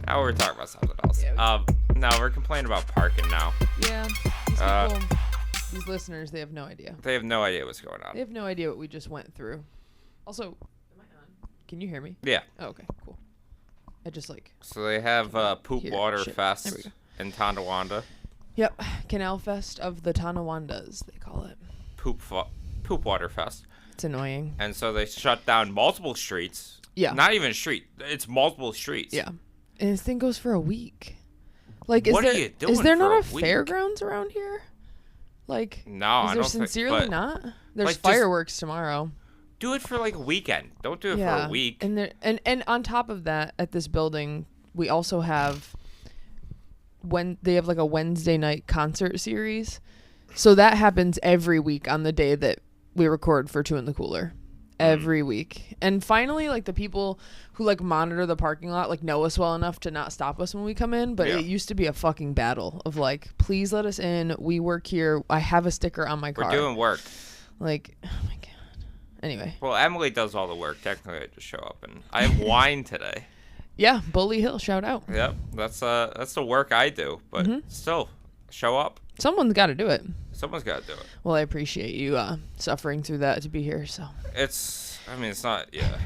Now we're talking about something else. Yeah, No, we're complaining about parking now. Yeah. These people, these listeners, they have no idea. They have no idea what's going on. They have no idea what we just went through. Also, am I on? Can you hear me? Yeah. Oh, okay, cool. I just like. So they have Poop Water Fest in Tonawanda. Yep, Canal Fest of the Tonawandas, they call it. Poop Water Fest. It's annoying. And so they shut down multiple streets. Yeah. Not even a street. It's multiple streets. Yeah. And this thing goes for a week. Like, What are you doing is there for not a a week? fairgrounds around here? Like, No, is I there don't sincerely think, not? There's like, just fireworks tomorrow. do it for like a weekend. Don't do it for a week. And on top of that, at this building, we also have when they have like a Wednesday night concert series. So that happens every week on the day that we record for Two in the Cooler. Every week. And finally, like, the people who like monitor the parking lot like know us well enough to not stop us when we come in, but it used to be a fucking battle of like, please let us in, we work here, I have a sticker on my car. We're doing work. Like, oh my god. Anyway. Well, Emily does all the work. Technically, I just show up, and I have Whine today. Yeah, Bully Hill, shout out. Yep, that's the work I do, but still, show up. Someone's got to do it. Someone's got to do it. Well, I appreciate you suffering through that to be here. So It's not. Yeah,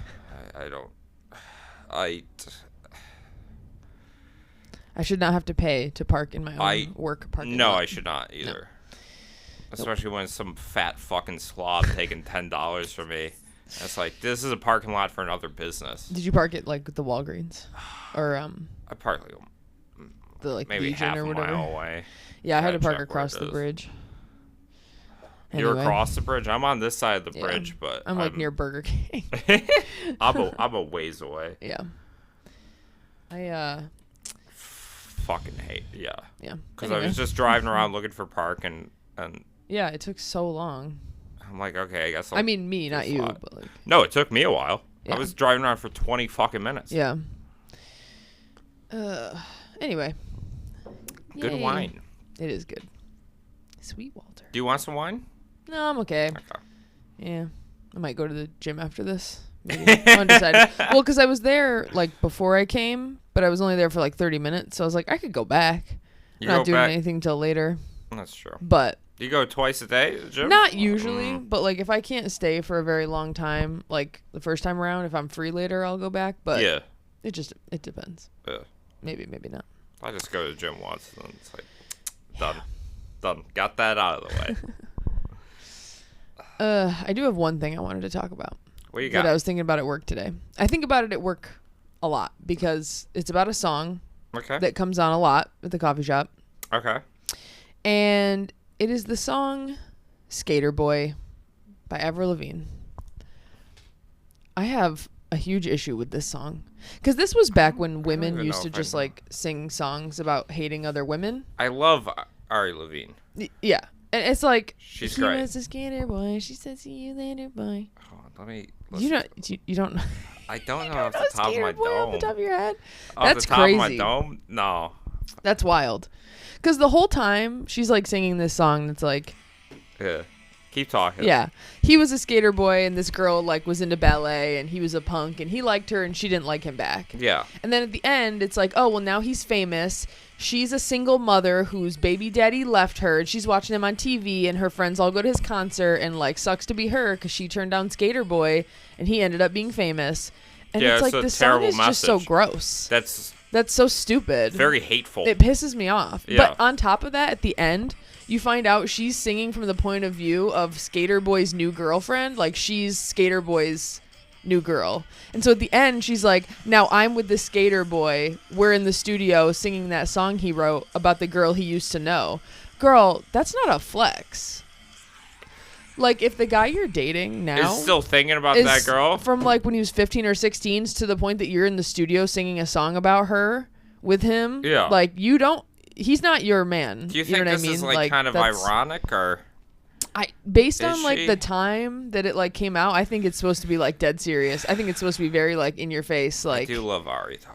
I should not have to pay to park in my own work parking No, lot. I should not either. No. Especially when some fat fucking slob taking $10 from me. It's like, this is a parking lot for another business. Did you park it like the Walgreens, or I parked like the like maybe Legion half or a whatever? mile away. Yeah, I had to park check where across it the is. bridge. You're Anyway. across the bridge. I'm on this side of the bridge, but I'm like near Burger King. I'm a ways away. Yeah. I Fucking hate. Yeah. yeah. Because I was just driving around looking for park and Yeah, it took so long. I'm like, okay, I guess. I mean, me, not you, but like. No, it took me a while. Yeah. I was driving around for 20 fucking minutes. Yeah. Anyway. Good Yay. wine. It is good. Sweet Walter. Do you want some wine? No, I'm okay. Okay. Yeah. I might go to the gym after this. Maybe. Undecided. Well, because I was there like before I came, but I was only there for like 30 minutes. So I was like, I could go back. You I'm not go doing back? anything till later. That's true. But You go twice a day to the gym? not usually. But like if I can't stay for a very long time, like the first time around, if I'm free later, I'll go back. But yeah. it depends. Yeah. Maybe not. I just go to the gym once and then it's like, done. Got that out of the way. I do have one thing I wanted to talk about. What you got? That I was thinking about at work today. I think about it at work a lot because it's about a song Okay. that comes on a lot at the coffee shop. Okay. And it is the song Skater Boy by Avril Lavigne. I have a huge issue with this song. Because this was back when women even used know to if I just know. like sing songs about hating other women. I love Ari Levine. Yeah. And it's like, She's he great. was a skater boy. She said, see you later, boy. Hold on, let me. You don't I don't know you off the top of Skater my Boy dome. off the top of your head? Off That's the top crazy. of my dome? No. That's wild. Because the whole time she's like singing this song that's like, Yeah. Keep talking. yeah, he was a skater boy and this girl like was into ballet and he was a punk and he liked her and she didn't like him back. Yeah. And then at the end it's like, oh well, now he's famous. She's a single mother whose baby daddy left her and she's watching him on TV and her friends all go to his concert and like sucks to be her because she turned down Skater Boy and he ended up being famous. And Yeah, it's like it's a the song terrible is just so message. gross. That's so stupid. very hateful. It pisses me off. Yeah. But on top of that, at the end, you find out she's singing from the point of view of Skater Boy's new girlfriend. Like, she's Skater Boy's new girl. And so at the end, she's like, now I'm with the Skater Boy. We're in the studio singing that song he wrote about the girl he used to know. Girl, that's not a flex. Like, if the guy you're dating now is still thinking about is that girl. from like when he was 15 or 16 to the point that you're in the studio singing a song about her with him. Yeah. Like, he's not your man. Do you know think what this I mean? is like kind of that's- ironic or? Based Is on like she? the time that it like came out, I think it's supposed to be like dead serious. I think it's supposed to be very like in your face. I Like, do love Ari though.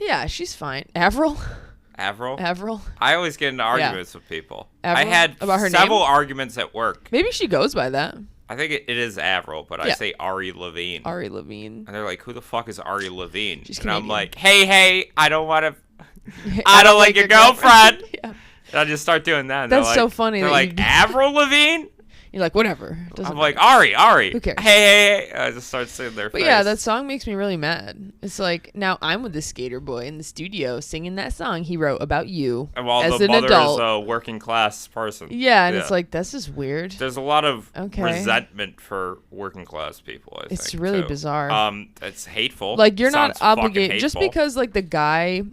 yeah, she's fine. Avril. Avril? I always get into arguments with people. Avril? I had About her several name? arguments at work. Maybe she goes by that. I think it is Avril, but I Yeah. say Ari Levine. Ari Levine. And they're like, who the fuck is Ari Levine? She's and I'm Canadian. like, hey, I don't want to. I don't like your girlfriend. Yeah. And I just start doing that. And That's they're so like, funny They're that like, you- Avril Levine? You're like, whatever. Doesn't I'm like, matter. Ari. Who cares? Hey. I just start singing their But face. yeah, that song makes me really mad. It's like, now I'm with this skater boy in the studio singing that song he wrote about you And while as the an mother adult. is a working class person. Yeah, and it's like, this is weird. There's a lot of Okay. resentment for working class people, I think. It's really too. bizarre. It's hateful. Like, you're not Sounds fucking obligated. Just hateful. because, like, the guy,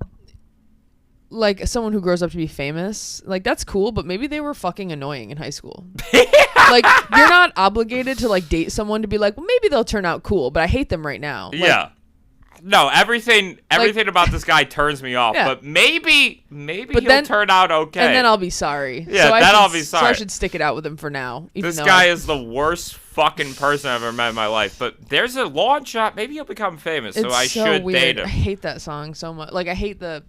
like, someone who grows up to be famous, like, that's cool, but maybe they were fucking annoying in high school. Like, you're not obligated to, like, date someone to be like, well, maybe they'll turn out cool, but I hate them right now. Like, Yeah. No, everything about this guy turns me off. Yeah. But maybe But he'll then- turn out okay. And then I'll be sorry. Yeah, I then should- I'll be So I sorry. should stick it out with him for now. Even This though guy is the worst fucking person I've ever met in my life. But there's a long shot. Maybe he'll become famous, so it's I so should weird. date I him. hate that song so much. Like, I hate the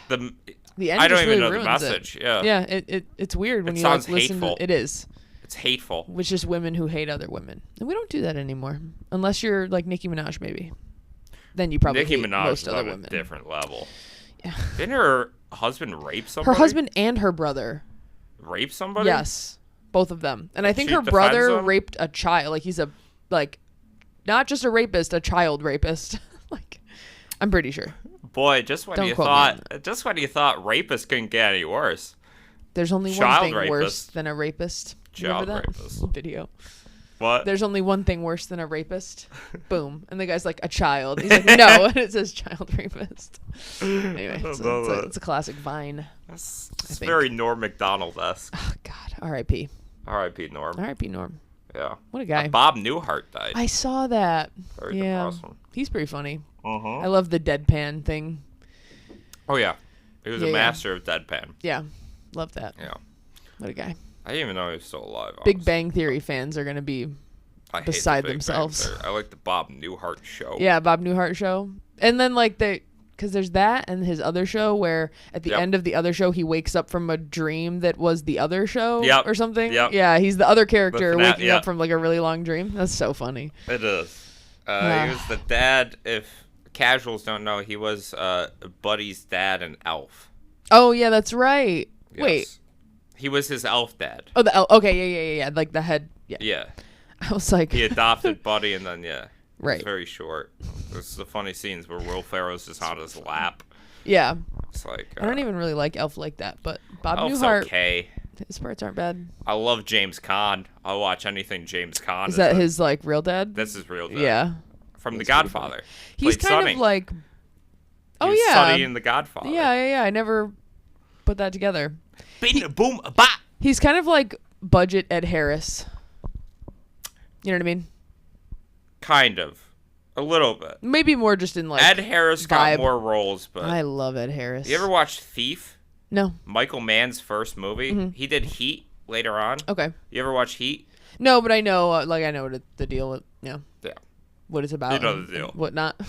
The end I don't just even really know the ruins message. it. Yeah. Yeah, it's weird when It you like sounds listen hateful. to it. Is. It's hateful. Which is women who hate other women. And we don't do that anymore. Unless you're like Nicki Minaj, maybe. Then you probably Nicki hate Minaj most is other on a women. different level. Yeah. Didn't her husband rape somebody? Her husband and her brother. Rape somebody? Yes. Both of them. And I think She her defends brother him? raped a child. Like, he's a, like, not just a rapist, a child rapist. Like, I'm pretty sure. Boy, just when Don't you quote me thought rapists couldn't get any worse. There's only one Child thing worse rapist. than a rapist. Child Remember that rapist. video? What? There's only one thing worse than a rapist. Boom. And the guy's like, a child. He's like, no. And it says child rapist. Anyway, it's a classic Vine. It's think. very Norm Macdonald-esque. Oh, God. R.I.P. R.I.P. Norm. R.I.P. Norm. Yeah. What a guy. Bob Newhart died. I saw that. Very Yeah. depressing. He's pretty funny. Uh-huh. I love the deadpan thing. Oh, yeah. He was Yeah, a yeah. master of deadpan. Yeah. Love that. Yeah. What a guy. I didn't even know he was still alive. Big honestly. Bang Theory fans are going to be I hate the beside Big Bang themselves. Theory. I like the Bob Newhart show. Yeah, Bob Newhart show. And then like because there's that and his other show where at the Yep. end of the other show he wakes up from a dream that was the other show Yep. or something. Yep. Yeah, he's the other character The fina- waking yeah. up from like a really long dream. That's so funny. It is. He was the dad. If casuals don't know, he was Buddy's dad in Elf. Oh yeah, that's right. Yes. Wait. He was his elf dad. Oh, okay, yeah, like the head. Yeah. Yeah. I was like, He adopted Buddy, and then yeah. Right. It's very short. There's the funny scenes where Will Ferrell's just on his lap. yeah. It's like I don't even really like Elf like that, but Bob Elf's Newhart, okay. his parts aren't bad. I love James Caan. I'll watch anything James Caan. Is that in. his like real dad? That's his real dad. Yeah. From The That's pretty Godfather. He's Played kind Sonny. of like. Oh He was yeah. Sonny in The Godfather. Yeah. I never put that together. Bing, boom, a bop. He's kind of like budget Ed Harris. You know what I mean? Kind of. A little bit. Maybe more just in like. Ed Harris got vibe. more roles, but I love Ed Harris. you ever watch Thief? No. Michael Mann's first movie. Mm-hmm. He did Heat later on. Okay. You ever watch Heat? No, but I know, I know what the deal with. Yeah. Yeah. What it's about. You know and the deal. What not?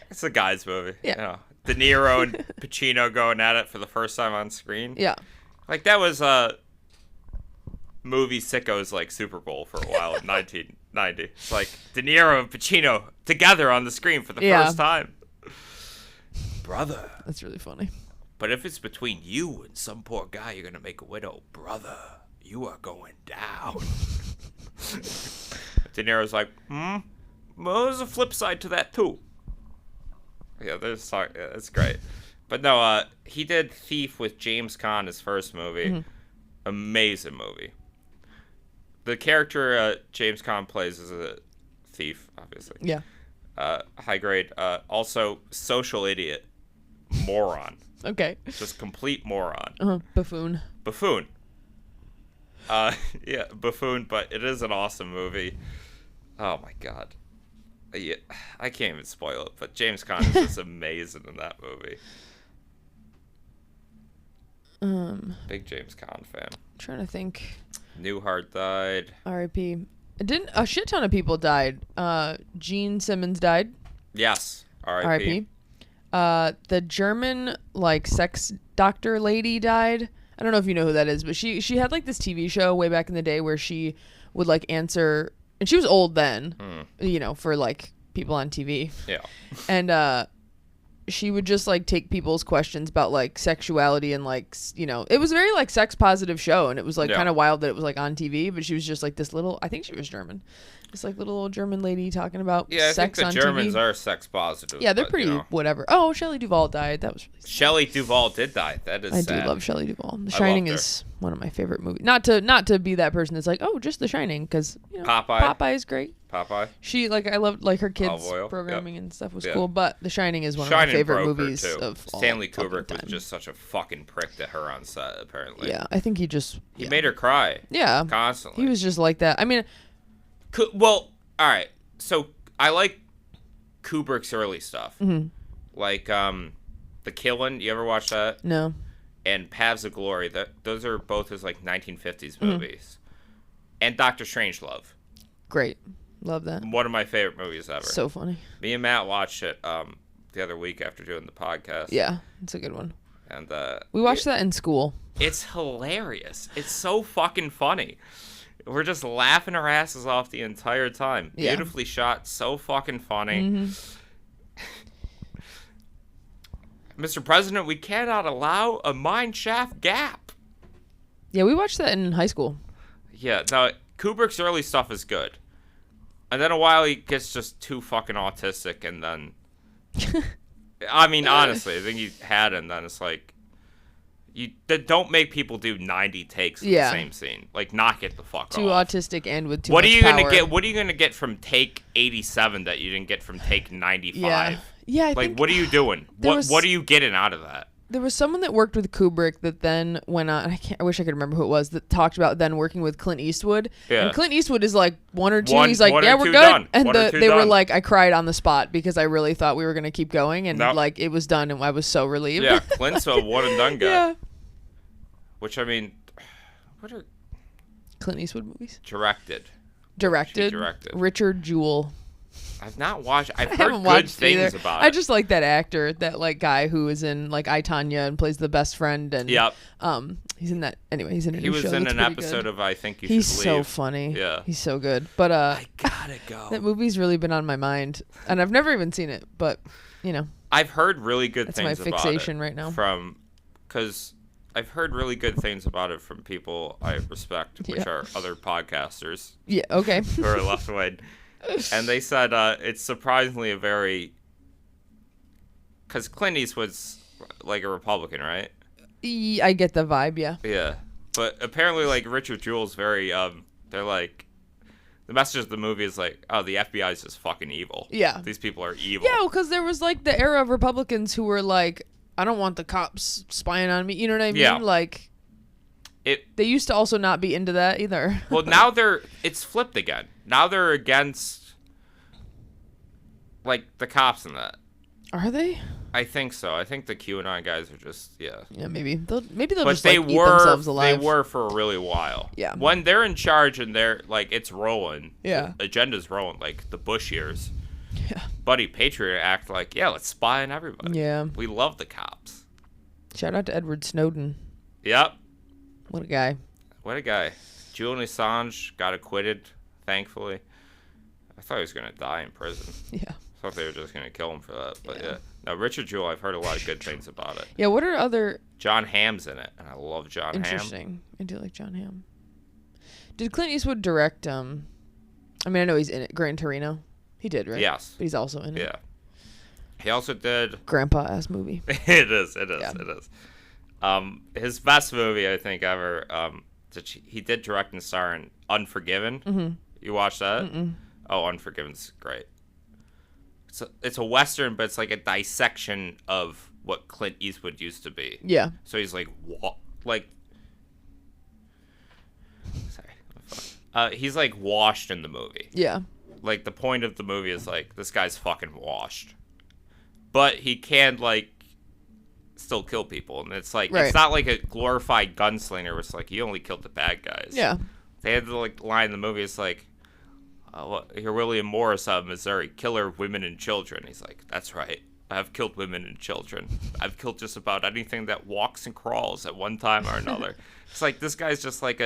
It's a guy's movie. Yeah. You know, De Niro and Pacino going at it for the first time on screen. Yeah. Like that was movie sickos like Super Bowl for a while in 1990. It's like De Niro and Pacino together on the screen for the Yeah. first time. Brother. That's really funny. But if it's between you and some poor guy you're going to make a widow, brother, you are going down. De Niro's like, well, there's a flip side to that too. Yeah, it's great. But no, he did Thief with James Caan, his first movie. Mm-hmm. Amazing movie. The character James Caan plays is a thief, obviously. Yeah. High grade. Also, social idiot. Moron. Okay. Just complete moron. Buffoon. Buffoon. Yeah, buffoon, but it is an awesome movie. Oh my god. Yeah, I can't even spoil it, but James Caan is just amazing in that movie. Big James Caan fan. Trying to think. Newhart died. R.I.P. Didn't a shit ton of people died? Gene Simmons died. Yes. R.I.P. R.I.P. The German like sex doctor lady died. I don't know if you know who that is, but she had like this TV show way back in the day where she would like answer, and she was old then, you know, for like people on TV. Yeah. And she would just like take people's questions about like sexuality and like, you know, it was a very like sex positive show, and it was like kind of wild that it was like on TV, but she was just like this little, I think she was German. This like little old German lady talking about sex on TV. I think the Germans are sex positive. Yeah, they're pretty whatever. Oh, Shelley Duvall died. That was really sad. Shelley Duvall did die. That is sad. I do love Shelley Duvall. The Shining is one of my favorite movies. Not to be that person that's like, oh, just The Shining, because you know, Popeye is great. Popeye. She like, I loved like her kids programming and stuff was cool, but The Shining is one of my favorite movies of all Stanley Kubrick was just such a fucking prick to her on set. Apparently. Yeah, I think he made her cry. Yeah, constantly. He was just like that. I mean, well. All right, so I like Kubrick's early stuff, like The Killin'. You ever watch that? No. And Paths of Glory. Those are both his like 1950s movies, and Doctor Strangelove. Great, love that. One of my favorite movies ever. So funny. Me and Matt watched it the other week after doing the podcast. Yeah, it's a good one. And we watched that in school. It's hilarious. It's so fucking funny. We're just laughing our asses off the entire time. Yeah. Beautifully shot, so fucking funny. Mr. President, we cannot allow a mine shaft gap. Yeah, we watched that in high school. Yeah, no, Kubrick's early stuff is good. And then a while he gets just too fucking autistic, and then... I mean, honestly, I think he had, and then it's like... don't make people do 90 takes of the same scene. Like, knock it the fuck off. Too autistic and with too much power. What are you gonna get from take 87 that you didn't get from take 95? Yeah. I like, think what are you doing? What are you getting out of that? There was someone that worked with Kubrick that then went on. I wish I could remember who it was that talked about then working with Clint Eastwood. Yeah. And Clint Eastwood is like one or two. He's like, yeah, we're good. Done. And they were like, I cried on the spot because I really thought we were gonna keep going, and like it was done, and I was so relieved. Yeah, Clint's a one and done guy. Yeah. Which, I mean, what are... Clint Eastwood movies? Directed. Richard Jewell. I've not watched... I've heard good things about it. I just like that actor, that, like, guy who is in, like, I, Tonya and plays the best friend. And, he's in that... Anyway, he's in a new show. He was in an episode of I Think You Should Leave. He's so funny. Yeah. He's so good. But, I gotta go. That movie's really been on my mind. And I've never even seen it, but, you know. I've heard really good things about it. That's my fixation right now. Because... I've heard really good things about it from people I respect, which are other podcasters. Yeah, okay. Who are left wing. And they said it's surprisingly a very... Because Clint Eastwood's like a Republican, right? I get the vibe, yeah. Yeah. But apparently, like, Richard Jewell's very... they're like... The message of the movie is like, oh, the FBI is just fucking evil. Yeah. These people are evil. Yeah, because there was, like, the era of Republicans who were like... I don't want the cops spying on me. You know what I mean? Yeah. Like, they used to also not be into that either. Well, now it's flipped again. Now they're against, like, the cops and that. Are they? I think so. I think the QAnon guys are just, Yeah, maybe they'll just like, eat themselves alive. They were for a really while. Yeah. When they're in charge and they're, like, it's rolling. Yeah. The agenda's rolling, like the Bush years. Yeah. Buddy Patriot act like, yeah, let's spy on everybody. Yeah. We love the cops. Shout out to Edward Snowden. Yep. What a guy. Julian Assange got acquitted, thankfully. I thought he was going to die in prison. Yeah. I thought they were just going to kill him for that. But yeah. Now, Richard Jewell, I've heard a lot of good things about it. Yeah, what are other... John Hamm's in it, and I love John Hamm. Interesting. I do like John Hamm. Did Clint Eastwood direct, I mean, I know he's in it, Gran Torino. He did, right? Yes. But he's also in it. Yeah. He also did... Grandpa-ass movie. It is. His best movie, I think, ever, he did direct and star in Unforgiven. Mm-hmm. You watched that? Mm-mm. Oh, Unforgiven's great. It's a Western, but it's like a dissection of what Clint Eastwood used to be. Yeah. So he's like... Sorry. He's like washed in the movie. Yeah. Like, the point of the movie is, like, this guy's fucking washed. But he can, like, still kill people. And it's, like, It's not like a glorified gunslinger where it's, like, you only killed the bad guys. Yeah. They had the, like, line in the movie, it's like, you're William Morris out of Missouri, killer of women and children. He's like, that's right. I've killed women and children. I've killed just about anything that walks and crawls at one time or another. It's like, this guy's just like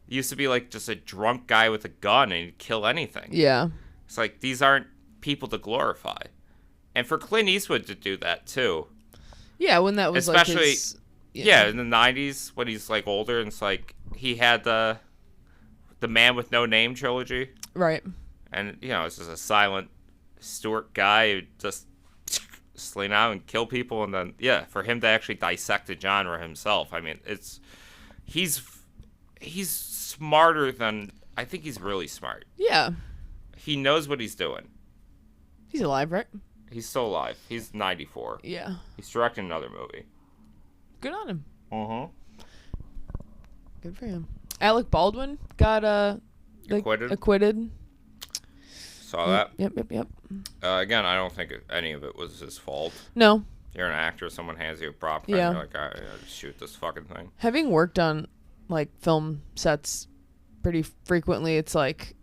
He used to be like just a drunk guy with a gun and he'd kill anything. Yeah. It's like these aren't people to glorify. And for Clint Eastwood to do that too. Yeah, when that was especially, like his, yeah, in the 90s when he's like older and it's like he had the Man with No Name trilogy. Right. And, you know, it's just a silent Stewart guy who just sling out and kill people. And then, yeah, for him to actually dissect the genre himself, I mean, he's smarter than, I think he's really smart. Yeah. He knows what he's doing. He's alive, right? He's still alive. He's 94. Yeah. He's directing another movie. Good on him. Uh-huh. Good for him. Alec Baldwin got acquitted. Saw that. Yep. Again, I don't think any of it was his fault. No. You're an actor. Someone hands you a prop. And you're like, I just shoot this fucking thing. Having worked on like film sets pretty frequently, it's like,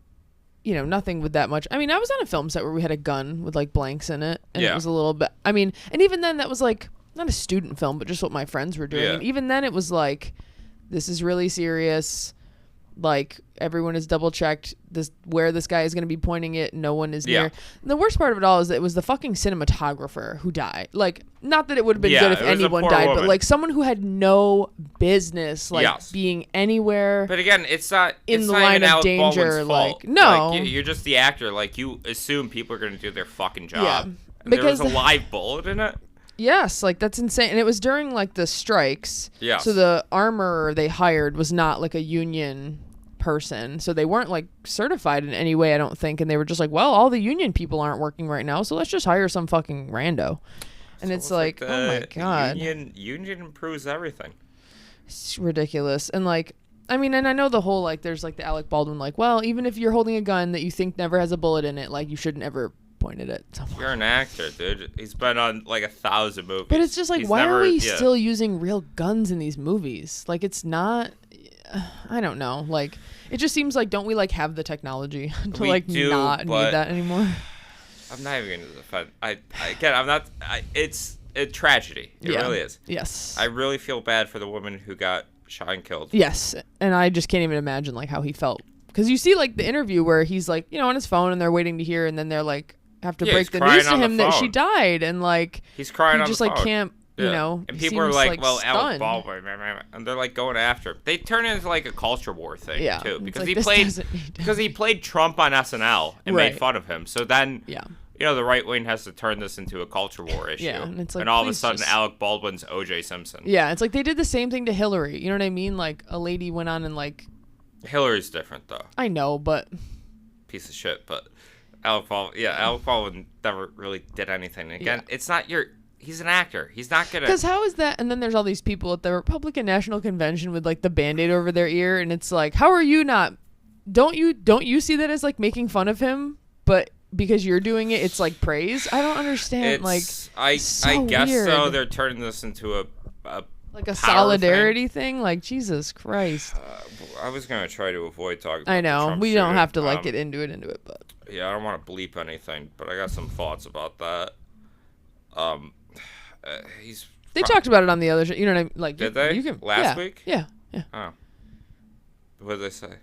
you know, nothing with that much. I mean, I was on a film set where we had a gun with like blanks in it, and it was a little bit. I mean, and even then, that was like not a student film, but just what my friends were doing. Yeah. And even then, it was like, this is really serious. Like, everyone is double checked where this guy is going to be pointing it. No one is near. And the worst part of it all is that it was the fucking cinematographer who died. Like, not that it would have been good if anyone died, but like someone who had no business being anywhere. But again, it's not in the line of danger. Like, no, like, you're just the actor. Like, you assume people are going to do their fucking job. Yeah, and because there was a live bullet in it. Yes, like that's insane. And it was during like the strikes. Yeah. So the armorer they hired was not like a union person. So they weren't like certified in any way, I don't think. And they were just like, well, all the union people aren't working right now, so let's just hire some fucking rando. And so it's like oh my God. Union improves everything. It's ridiculous. And like, I mean, and I know the whole like there's like the Alec Baldwin like, well, even if you're holding a gun that you think never has a bullet in it, like you shouldn't ever pointed at someone. You're an actor, dude. He's been on like 1,000 movies. But it's just like, why are we still using real guns in these movies? Like, it's not. I don't know. Like, it just seems like, don't we like have the technology to not need that anymore? I'm not even going to defend. I'm not. It's a tragedy. It really is. Yes. I really feel bad for the woman who got shot and killed. Yes, and I just can't even imagine like how he felt, because you see like the interview where he's like, you know, on his phone and they're waiting to hear, and then they're like have to break the news to him that she died, and like he's crying he on just the phone. You know, and people are like, well, stunned. Alec Baldwin, and they're like going after him. They turn it into like a culture war thing too, because like, he played Trump on SNL and made fun of him. So then you know, the right wing has to turn this into a culture war issue. Yeah, and it's like, and all of a sudden Alec Baldwin's O.J. Simpson. Yeah, it's like they did the same thing to Hillary. You know what I mean? Like a lady went on and like. Hillary's different though. I know, but. Piece of shit, but Alec Baldwin never really did anything. And again, it's not he's an actor. He's not gonna. Because how is that? And then there's all these people at the Republican National Convention with like the Band-Aid over their ear, and it's like, how are you not? Don't you see that as like making fun of him? But because you're doing it, it's like praise. I don't understand. I guess weird. so. They're turning this into a like a solidarity thing. Like, Jesus Christ. I was gonna try to avoid talking about I know. the Trump we don't shooting. have to like get into it, but yeah, I don't want to bleep anything, but I got some thoughts about that. They talked about it on the other show. You know what I mean? Like, did they? Last week? Yeah. Oh. What did they say?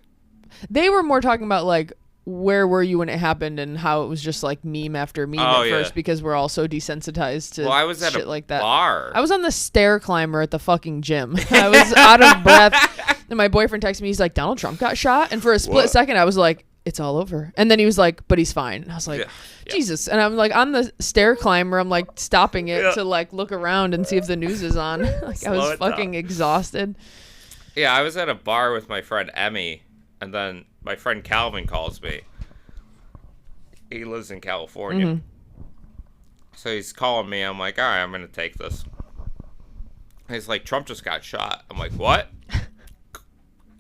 They were more talking about like, where were you when it happened, and how it was just like meme after meme at first, because we're all so desensitized to I was at shit a like that. bar. I was on the stair climber at the fucking gym. I was out of breath, and my boyfriend texted me. He's like, Donald Trump got shot, and for a split second, I was like, it's all over. And then he was like, but he's fine. And I was like, Jesus. And I'm like on the stair climber. I'm like stopping it to like look around and see if the news is on. Like, I was fucking exhausted. Yeah, I was at a bar with my friend Emmy, and then my friend Calvin calls me. He lives in California. Mm-hmm. So he's calling me. I'm like, all right, I'm going to take this. And he's like, Trump just got shot. I'm like, what?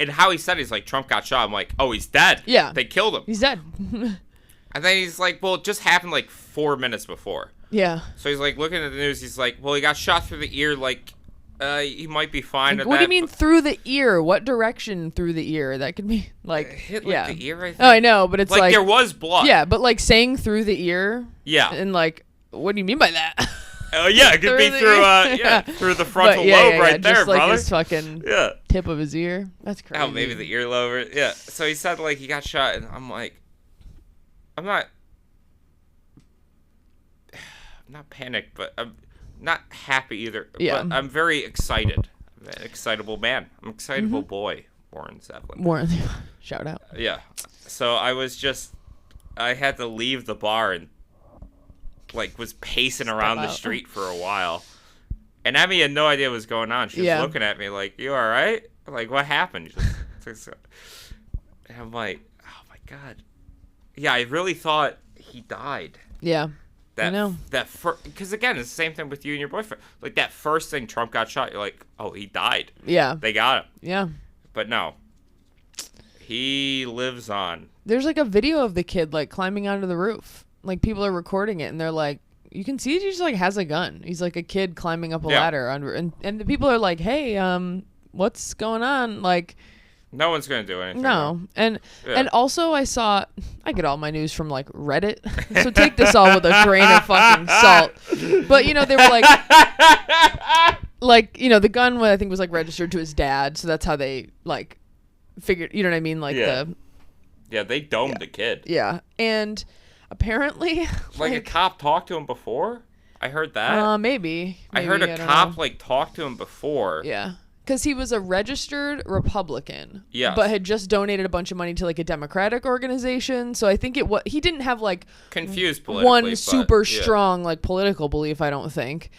And how he said, he's like, Trump got shot. I'm like, oh, he's dead. Yeah. They killed him. He's dead. And then he's like, well, it just happened like 4 minutes before. Yeah. So he's like looking at the news. He's like, well, he got shot through the ear. Like, he might be fine. Like, what do you mean through the ear? What direction through the ear? That could be like, hit like the ear, I think. Oh, I know, but it's there was blood. Yeah, but like saying through the ear. Yeah. And like, what do you mean by that? Oh yeah, it could be through the frontal lobe right there, just like brother. his fucking tip of his ear. That's crazy. Oh, maybe the earlobe. Yeah. So he said like he got shot, and I'm like, I'm not panicked, but I'm not happy either. Yeah. But I'm very excited. I'm an excitable man. I'm an excitable boy, Warren Zeppelin. Warren, shout out. Yeah. So I had to leave the bar and like was pacing around the street for a while. And Emmy had no idea what was going on. She was looking at me like, "You all right?" Like, what happened? And I'm like, "Oh my God." Yeah, I really thought he died. Yeah. I know. Because again, it's the same thing with you and your boyfriend. Like that first thing Trump got shot, you're like, "Oh, he died." Yeah. They got him. Yeah. But no. He lives on. There's like a video of the kid like climbing onto the roof. Like people are recording it and they're like, you can see he just like has a gun. He's like a kid climbing up a ladder under, and the people are like, "Hey, what's going on?" Like, no one's gonna do anything. No, and also I get all my news from like Reddit, so take this all with a grain of fucking salt. But you know they were like you know the gun I think was like registered to his dad, so that's how they like figured. You know what I mean? Like they domed the kid. Yeah, and apparently like a cop talked to him before. I heard that. Maybe I heard a cop like talk to him before. Yeah. Because he was a registered Republican, but had just donated a bunch of money to like a Democratic organization. So I think he didn't have like confused politically, one super strong like political belief. I don't think.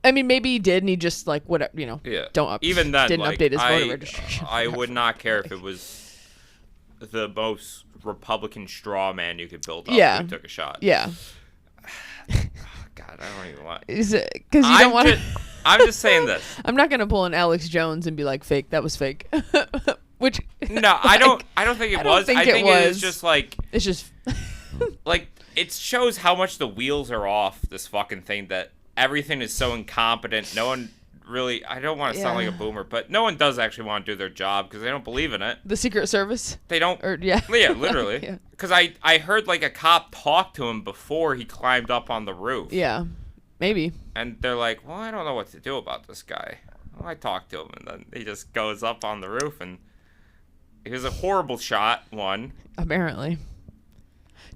I mean, maybe he did, and he just like whatever even then didn't like, update his voter registration. I would not care if it was the most Republican straw man you could build up. Yeah, who took a shot. Yeah. God, I don't even want. Is it because you don't want to? I'm just saying this. I'm not gonna pull an Alex Jones and be like, "Fake, that was fake." Which no, I don't think it was. I think it was just like it's just like it shows how much the wheels are off this fucking thing, that everything is so incompetent. No one really. I don't want to sound like a boomer, but no one does actually want to do their job because they don't believe in it. The Secret Service. They don't. Yeah, literally. Because I heard like a cop talk to him before he climbed up on the roof. Yeah. Maybe. And they're like, "Well, I don't know what to do about this guy." Well, I talked to him, and then he just goes up on the roof, and it was a horrible shot. One. Apparently.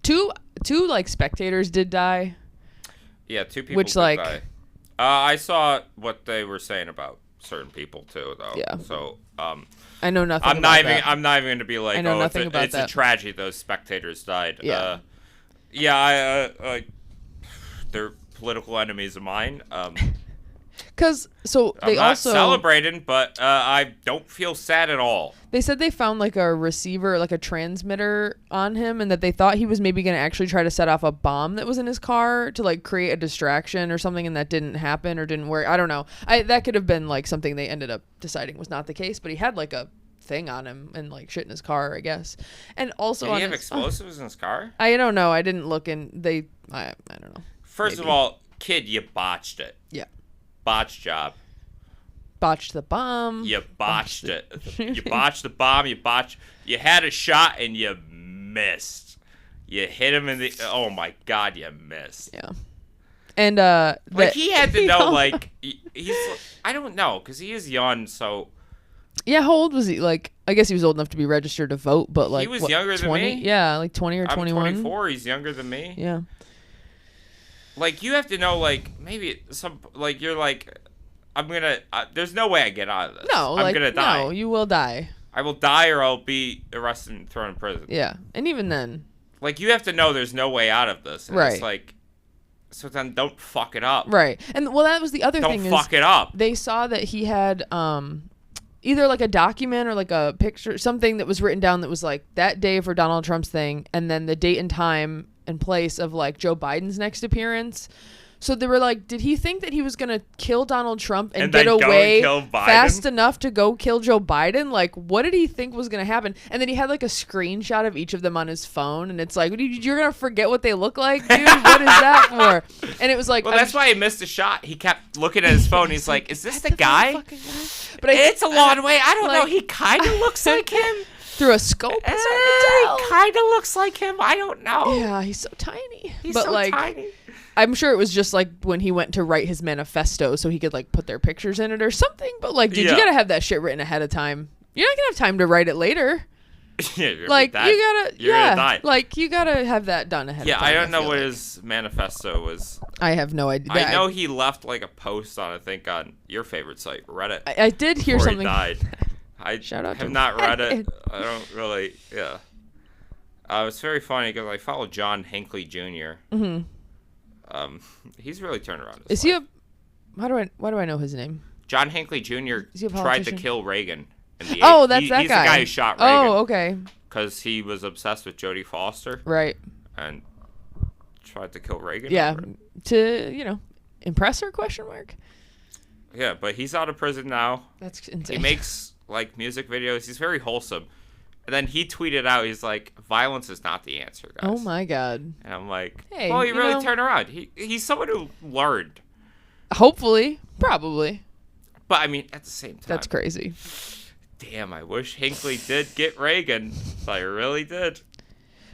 Two like spectators did die. Yeah, 2 people did die. I saw what they were saying about certain people too, though. Yeah. So I know nothing. I'm not going to be like, I know nothing about it's a tragedy those spectators died. Yeah. They're political enemies of mine. Because I'm not celebrating, but I don't feel sad at all. They said they found like a receiver, like a transmitter on him, and that they thought he was maybe going to actually try to set off a bomb that was in his car to like create a distraction or something, and that didn't happen or didn't work. I don't know. That could have been like something they ended up deciding was not the case, but he had like a thing on him and like shit in his car, I guess. And also did he have explosives in his car? I don't know. I didn't look in. I don't know. First of all, kid, you botched it. Yeah. Botched job. Botched the bomb. You botched it. You botched the bomb. You had a shot and you missed. You hit him in the. Oh my God, you missed. Yeah. And like he had to know. Like he's. I don't know because he is young. So. Yeah, how old was he? Like, I guess he was old enough to be registered to vote, but like he was younger 20? than me. Yeah, like 20 or 21. I'm 24. He's younger than me. Yeah. Like, you have to know, like, maybe like, you're like, I'm gonna, there's no way I get out of this. No, I'm gonna die. No, you will die. I will die or I'll be arrested and thrown in prison. Yeah, and even then. Like, you have to know there's no way out of this. And right. It's like, so then don't fuck it up. Right. And, well, that was the other thing. Don't fuck it up. They saw that he had, either like a document or like a picture, something that was written down that was like that day for Donald Trump's thing, and then the date and time and place of like Joe Biden's next appearance. So they were like, did he think that he was going to kill Donald Trump and get away fast enough to go kill Joe Biden? Like, what did he think was going to happen? And then he had like a screenshot of each of them on his phone. And it's like, you're going to forget what they look like, dude? What is that for? And it was like, well, that's why he missed a shot. He kept looking at his phone. He's like, is this the guy? But it's a long way. I don't know. He kind of looks like him. Through a scope, it's hard to tell. He kind of looks like him. I don't know. Yeah, he's so tiny. He's so tiny. I'm sure it was just like when he went to write his manifesto so he could like put their pictures in it or something. But like, dude, you gotta have that shit written ahead of time. You're not gonna have time to write it later. Like you gotta, like you gotta have that done ahead of time. Yeah, I don't know what his manifesto was. I have no idea. I know he left like a post on, I think, on your favorite site, Reddit. I did hear something. He died. I have not read it. I don't really. Yeah. It's very funny because I follow John Hinckley Jr. He's really turned around. Is he a? Why do I know his name? John Hinckley Jr. tried to kill Reagan. That's that guy. He's the guy who shot Reagan. Oh, okay. Because he was obsessed with Jodie Foster. Right. And tried to kill Reagan. Yeah. To impress her? ? Yeah, but he's out of prison now. That's insane. He makes like music videos. He's very wholesome. And then he tweeted out, he's like, violence is not the answer, guys. Oh, my God. And I'm like, hey, well, he really turned around. He's someone who learned. Hopefully. Probably. But, I mean, at the same time. That's crazy. Damn, I wish Hinckley did get Reagan. I really did.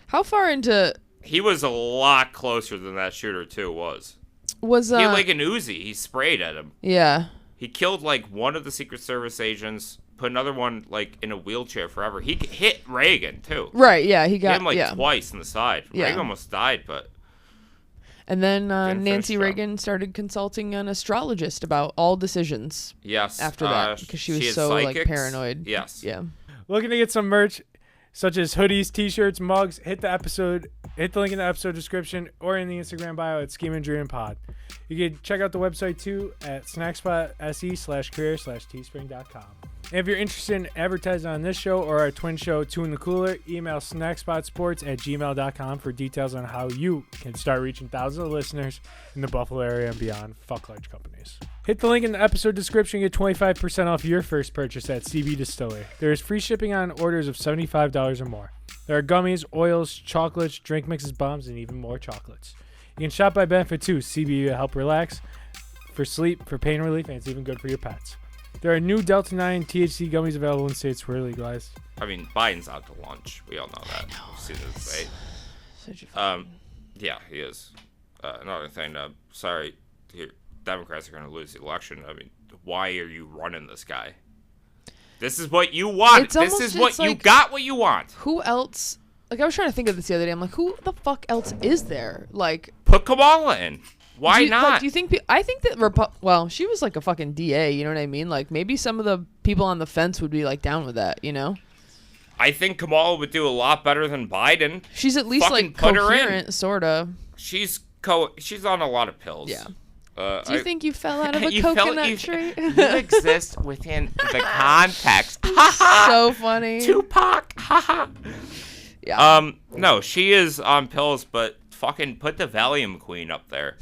How far into... He was a lot closer than that shooter, too, was. He had, like, an Uzi. He sprayed at him. Yeah. He killed, like, one of the Secret Service agents, put another one, like, in a wheelchair forever. He hit Reagan, too. Right, yeah. He hit him, twice in the side. Yeah. Reagan almost died, but... And then Nancy Reagan started consulting an astrologist about all decisions. Yes. After that, because she was so like paranoid. Yes. Yeah. Looking to get some merch, such as hoodies, t-shirts, mugs, hit the link in the episode description or in the Instagram bio at Schemin Dreamin Pod. You can check out the website too at snackspot.se/career/teespring.com. And if you're interested in advertising on this show or our twin show, Two in the Cooler, email snackspotsports@gmail.com for details on how you can start reaching thousands of listeners in the Buffalo area and beyond. Fuck large companies. Hit the link in the episode description and get 25% off your first purchase at CBDistillery. There is free shipping on orders of $75 or more. There are gummies, oils, chocolates, drink mixes, bombs, and even more chocolates. You can shop by benefit too. CBD will help relax, for sleep, for pain relief, and it's even good for your pets. There are new Delta 9 THC gummies available in states where legalized. I mean, Biden's out to lunch. We all know that. We've seen this debate. Yeah, he is. Another thing, sorry, Democrats are going to lose the election. I mean, why are you running this guy? This is what you want. You got what you want. Who else? Like, I was trying to think of this the other day. I'm like, who the fuck else is there? Like, put Kamala in. Why not? Like, do you think? I think that she was like a fucking DA. You know what I mean? Like, maybe some of the people on the fence would be like down with that. You know? I think Kamala would do a lot better than Biden. She's at least like coherent, sorta. She's on a lot of pills. Yeah. Do you think you fell out of a coconut tree? You exist within the context. So funny. Tupac. Yeah. No, she is on pills, but fucking put the Valium Queen up there.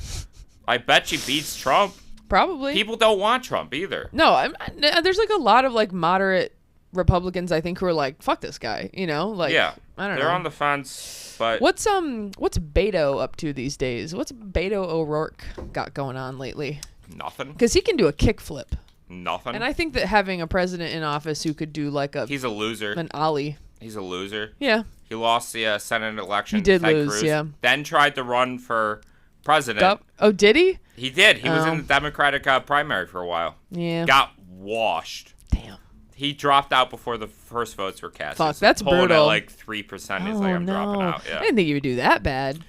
I bet she beats Trump. Probably. People don't want Trump either. No, there's like a lot of like moderate Republicans I think who are like, fuck this guy, you know? Like, yeah, I don't know. They're on the fence, but what's Beto up to these days? What's Beto O'Rourke got going on lately? Nothing. Because he can do a kickflip. Nothing. And I think that having a president in office who could do like he's a loser. An ollie. He's a loser. Yeah. He lost the Senate election. He did Ted lose, Cruz, yeah. Then tried to run for president. Oh, did he? He did. He was in the Democratic primary for a while. Yeah. Got washed. Damn. He dropped out before the first votes were cast. Fuck, that's brutal. At like 3%. He's like, I'm dropping out. Yeah. I didn't think he would do that bad.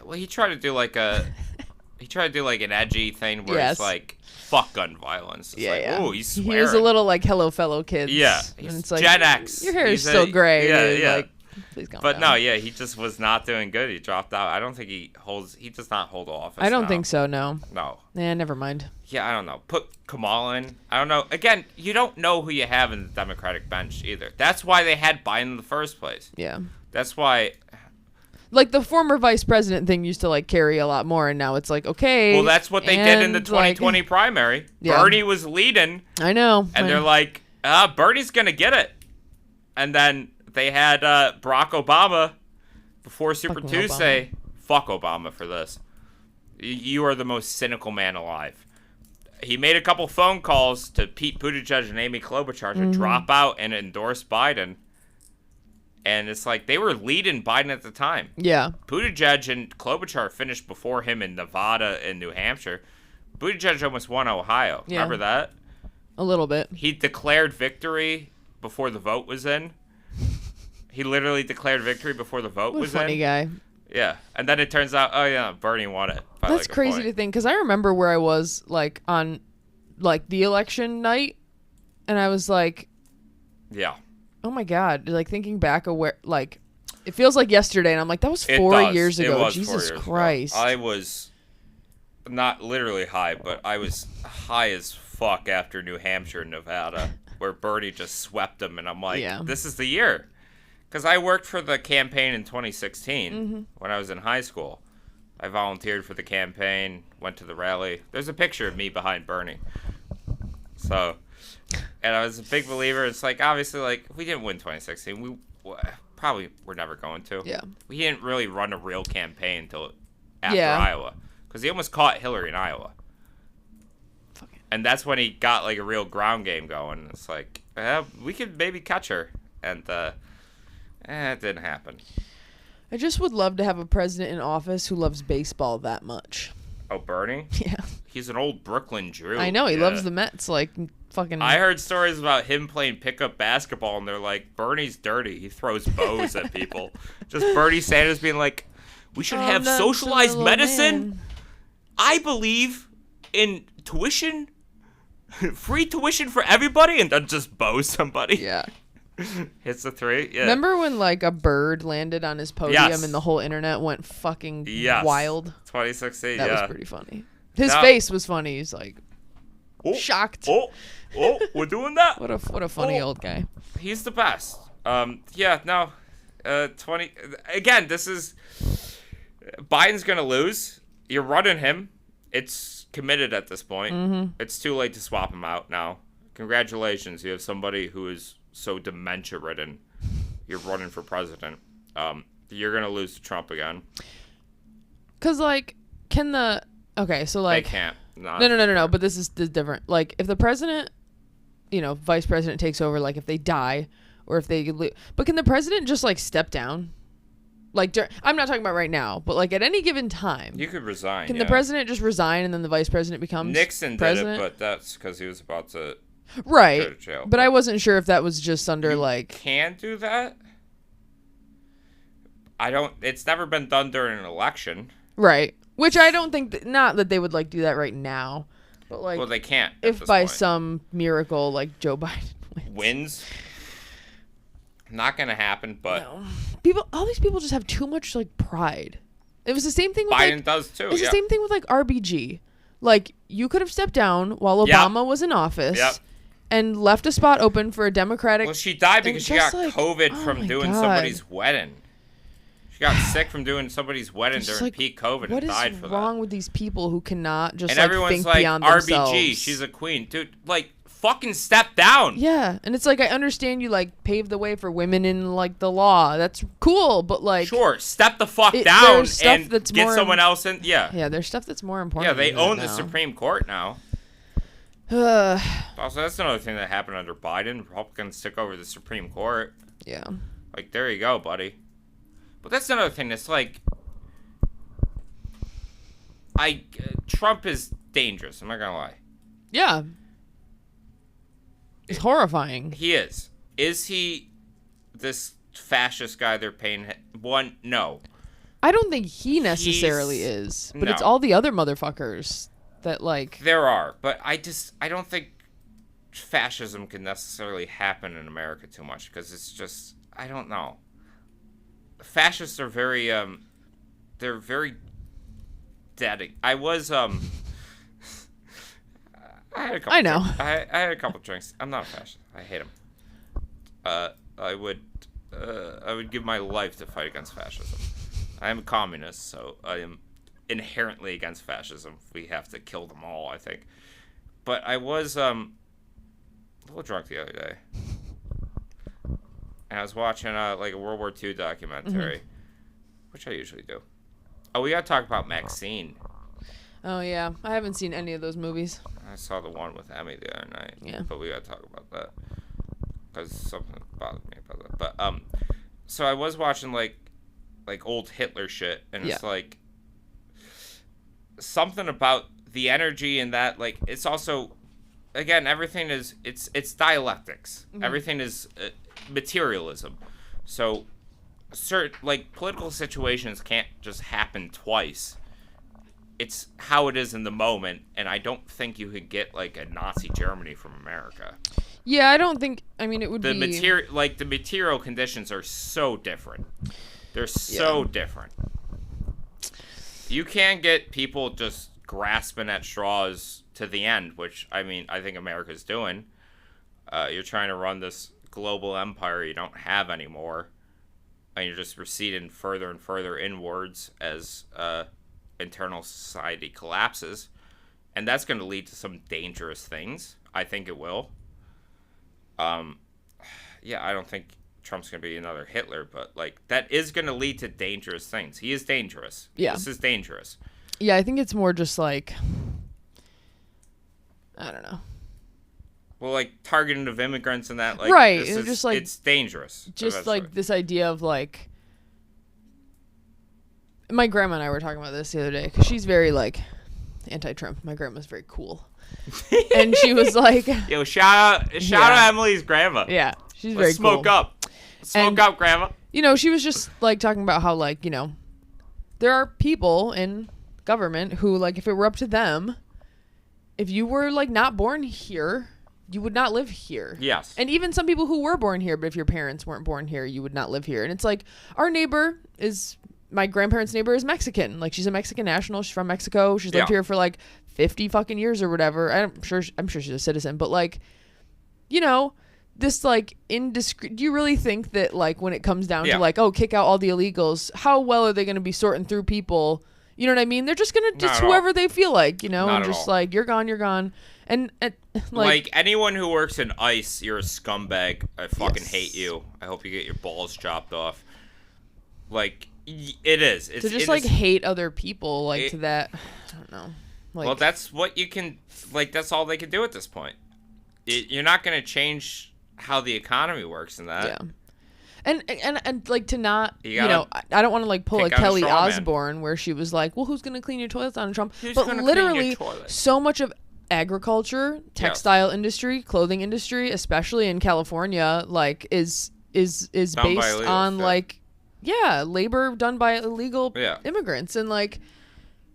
Well, he tried to do like an edgy thing where it's like, fuck gun violence. It's ooh, he's swearing. He was a little like, hello, fellow kids. Yeah. And it's like, Gen X. Your hair is still gray. Yeah, dude. yeah. Like, please calm but down. no, yeah, he just was not doing good. He dropped out. I don't think he does not hold office. I don't think so, no. No. Never mind. Yeah, I don't know. Put Kamala in. I don't know. Again, you don't know who you have in the Democratic bench either. That's why they had Biden in the first place. Yeah. That's why. Like, the former vice president thing used to, like, carry a lot more, and now it's like, okay. Well, that's what they did in the 2020 primary. Yeah. Bernie was leading. I know. And they're like, Bernie's going to get it. And then they had Barack Obama before Super Tuesday. Fuck Obama for this. You are the most cynical man alive. He made a couple phone calls to Pete Buttigieg and Amy Klobuchar to drop out and endorse Biden. And it's like they were leading Biden at the time. Yeah. Buttigieg and Klobuchar finished before him in Nevada and New Hampshire. Buttigieg almost won Ohio. Yeah. Remember that? A little bit. He declared victory before the vote was in. He literally declared victory before the vote was Funny in. guy. Yeah. And then it turns out, oh, yeah, Bernie won it. By That's like a crazy point. to think, because I remember where I was, like, on, like, the election night, and I was like, Yeah. oh my God, like, thinking back of where, like, it feels like yesterday, and I'm like, that was It 4 does. years It ago. was 4 Jesus years Christ. ago. I was not literally high, but I was high as fuck after New Hampshire and Nevada, where Bernie just swept them, and I'm like, Yeah. this is the year. Because I worked for the campaign in 2016 Mm-hmm. when I was in high school. I volunteered for the campaign, went to the rally. There's a picture of me behind Bernie. So, and I was a big believer. It's like, obviously, like, we didn't win 2016. We probably were never going to. Yeah. We didn't really run a real campaign until after Yeah. Iowa. Because he almost caught Hillary in Iowa. Fucking- And that's when he got, like, a real ground game going. It's like, we could maybe catch her. And, it didn't happen. I just would love to have a president in office who loves baseball that much. Oh, Bernie? Yeah. He's an old Brooklyn Drew. I know, he Yeah. loves the Mets, like, fucking... I heard stories about him playing pickup basketball, and they're like, Bernie's dirty. He throws bows at people. Just Bernie Sanders being like, we should have that's socialized a little medicine. man. I believe in tuition, free tuition for everybody, and then just bows somebody. Yeah. Hits the three. Yeah. Remember when, like, a bird landed on his podium Yes. and the whole internet went fucking Yes. wild? 2016, That yeah. was pretty funny. His Now- face was funny. He's like, Oh, shocked. Oh, we're doing that. What a funny Oh. old guy. He's the best. Yeah, no. 20 again, this is Biden's going to lose. You're running him. It's committed at this point. Mm-hmm. It's too late to swap him out now. Congratulations. You have somebody who is so dementia ridden. You're running for president. You're going to lose to Trump again. Cause like, okay, so like, They can't. Not, no. But this is different. Like, if the president, vice president takes over, like if they die or if they but can the president just like step down? Like, I'm not talking about right now, but like at any given time, You could resign. can yeah. the president just resign and then the vice president becomes Nixon president? did it, but that's because he was about to go Right. to jail. But I wasn't sure if that was just under You like can do that. It's never been done during an election. right, which I don't think not that they would like do that right now, but like Well, they can't. at if this by point. some miracle like Joe Biden wins, not gonna happen. But no. All these people just have too much like pride. It was the same thing with Biden like, does too. it's Yeah. the same thing with like RBG. Like you could have stepped down while Yep. Obama was in office Yep. and left a spot open for a Democratic. Well, she died because she got just like- COVID oh from my doing God. somebody's wedding. She got sick from doing somebody's wedding It's during like, peak COVID what and died is for wrong that. with these people who cannot just And like everyone's think like, beyond RBG, themselves? she's a queen, dude. Like, fucking step down. Yeah, and it's like I understand you like pave the way for women in like the law. That's cool, but like Sure, step the fuck It- down there's stuff and that's get more someone else in. Yeah. yeah, there's stuff that's more important. Yeah, they than that own the now. Supreme Court now. yeah. Also, that's another thing that happened under Biden. Republicans took over the Supreme Court. Like, there you go, buddy. But that's another thing that's like, Trump is dangerous. I'm not gonna lie. Yeah. It's horrifying. He is. Is he this fascist guy they're paying? One, no. I don't think he necessarily He's- is, but it's no. all the other motherfuckers that like. There are, but I don't think fascism can necessarily happen in America too much because it's just, I don't know. Fascists are very, they're very dead. I was, I had a couple I know. I had a couple drinks. I'm not a fascist. I hate them. I would give my life to fight against fascism. I am a communist, so I am inherently against fascism. We have to kill them all, I think. But I was a little drunk the other day. And I was watching like a World War II documentary, which I usually do. Oh, we gotta talk about Maxine. Oh yeah, I haven't seen any of those movies. I saw the one with Emmy the other night. Yeah. But we gotta talk about that because something bothered me about that. But so I was watching like old Hitler shit, and it's like something about the energy and that, like, it's also, again, everything is it's dialectics. Mm-hmm. Everything is materialism. So certain, like, political situations can't just happen twice. It's how it is in the moment, and I don't think you could get like a Nazi Germany from America. Yeah, I don't think. I mean, it would the be the material conditions are so different. They're so different. You can't get people just grasping at straws to the end, which, I mean, I think America's doing. You're trying to run this global empire you don't have anymore, and you're just receding further and further inwards as internal society collapses, and that's going to lead to some dangerous things. I think it will. I don't think Trump's going to be another Hitler, but, like, that is going to lead to dangerous things. He is dangerous. Yeah. This is dangerous. Yeah, I think it's more just like, I don't know. Well, like, targeting of immigrants and that, like, right. It's just like, it's dangerous. Just eventually. like this idea of, like, my grandma and I were talking about this the other day, because she's very, like, anti-Trump. My grandma's very cool. And she was like, yo, shout out Emily's grandma. Yeah, she's Let's very smoke cool. up. Smoke up, grandma. You know, she was just, like, talking about how, like, you know, there are people in government who, like, if it were up to them, if you were, like, not born here, you would not live here. Yes. And even some people who were born here, but if your parents weren't born here, you would not live here. And it's like, our neighbor is, my grandparents' neighbor is Mexican. Like, she's a Mexican national. She's from Mexico. She's lived here for, like, 50 fucking years or whatever. I'm sure she's a citizen. But, like, you know, this, like, indiscreet. Do you really think that, like, when it comes down to, like, oh, kick out all the illegals, how well are they going to be sorting through people? You know what I mean? They're just going to just whoever they feel like, you know, and just like, you're gone, you're gone. And like anyone who works in ICE, you're a scumbag. I fucking hate you. I hope you get your balls chopped off. Like, it is. It's to just like hate other people, like, to that. I don't know. Like, well, that's what you can. Like, that's all they can do at this point. You're not going to change how the economy works in that. Yeah. And like, to not, you know, I don't want to, like, pull a Kelly Osbourne where she was like, well, who's going to clean your toilets on Trump? But literally, so much of agriculture, textile industry, clothing industry, especially in California, like, is based on, like, labor done by illegal immigrants. And, like,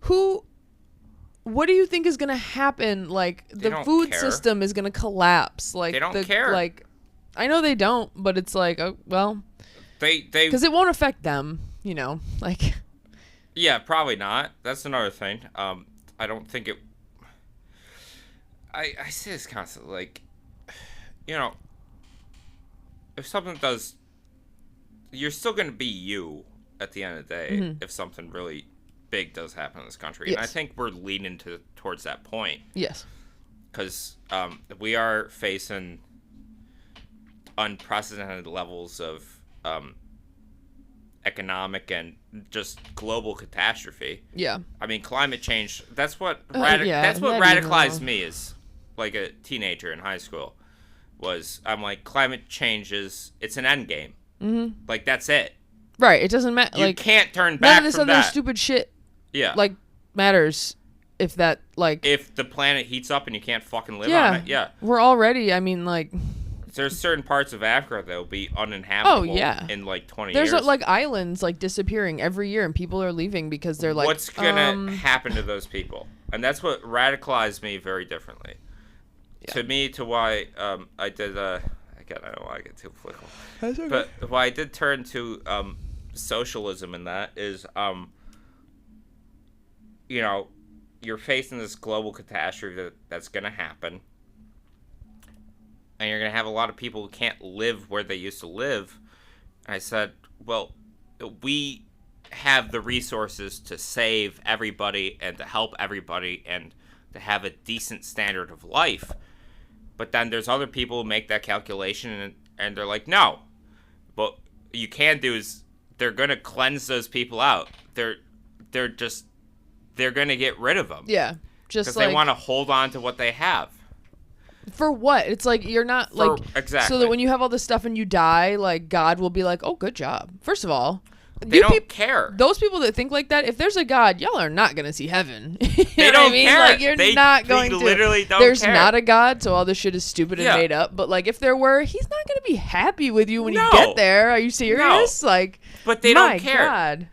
what do you think is going to happen? Like, the food system is going to collapse. Like, they don't care. Like, I know they don't, but it's like, oh, well, they because it won't affect them, you know, like. Yeah, probably not. That's another thing. I don't think it. I say this constantly, like, you know, if something does, you're still going to be you at the end of the day if something really big does happen in this country. And I think we're leaning towards that point. Yes. Because we are facing unprecedented levels of economic and just global catastrophe. Yeah. I mean, climate change, that's what radicalized me as, like, a teenager in high school. I'm like, climate change it's an end game. Mm-hmm. Like, that's it. Right. It doesn't matter. You can't turn back from that. None of this other stupid shit, like, matters if that, like. If the planet heats up and you can't fucking live on it. Yeah. We're already, I mean, like. There's certain parts of Africa that will be uninhabitable in, like, 20 years. There's, like, islands, like, disappearing every year, and people are leaving because they're like, what's going to happen to those people? And that's what radicalized me very differently. Yeah. To me, to why I did, again, I don't want to get too political. That's okay. But why I did turn to socialism in that is, you know, you're facing this global catastrophe that's going to happen. And you're going to have a lot of people who can't live where they used to live. And I said, well, we have the resources to save everybody and to help everybody and to have a decent standard of life. But then there's other people who make that calculation and they're like, no. What you can do is they're going to cleanse those people out. They're going to get rid of them. Yeah. Just because they want to hold on to what they have. For what? It's like you're not like exactly. So that when you have all this stuff and you die, like God will be like, "Oh, good job." First of all, they don't care. Those people that think like that, if there's a God, y'all are not gonna see heaven. They don't care. Like you're not going they to. Literally don't There's care. not a God, so all this shit is stupid and made up. But like, if there were, he's not gonna be happy with you when you get there. Are you serious? No. Like, but they don't care. God.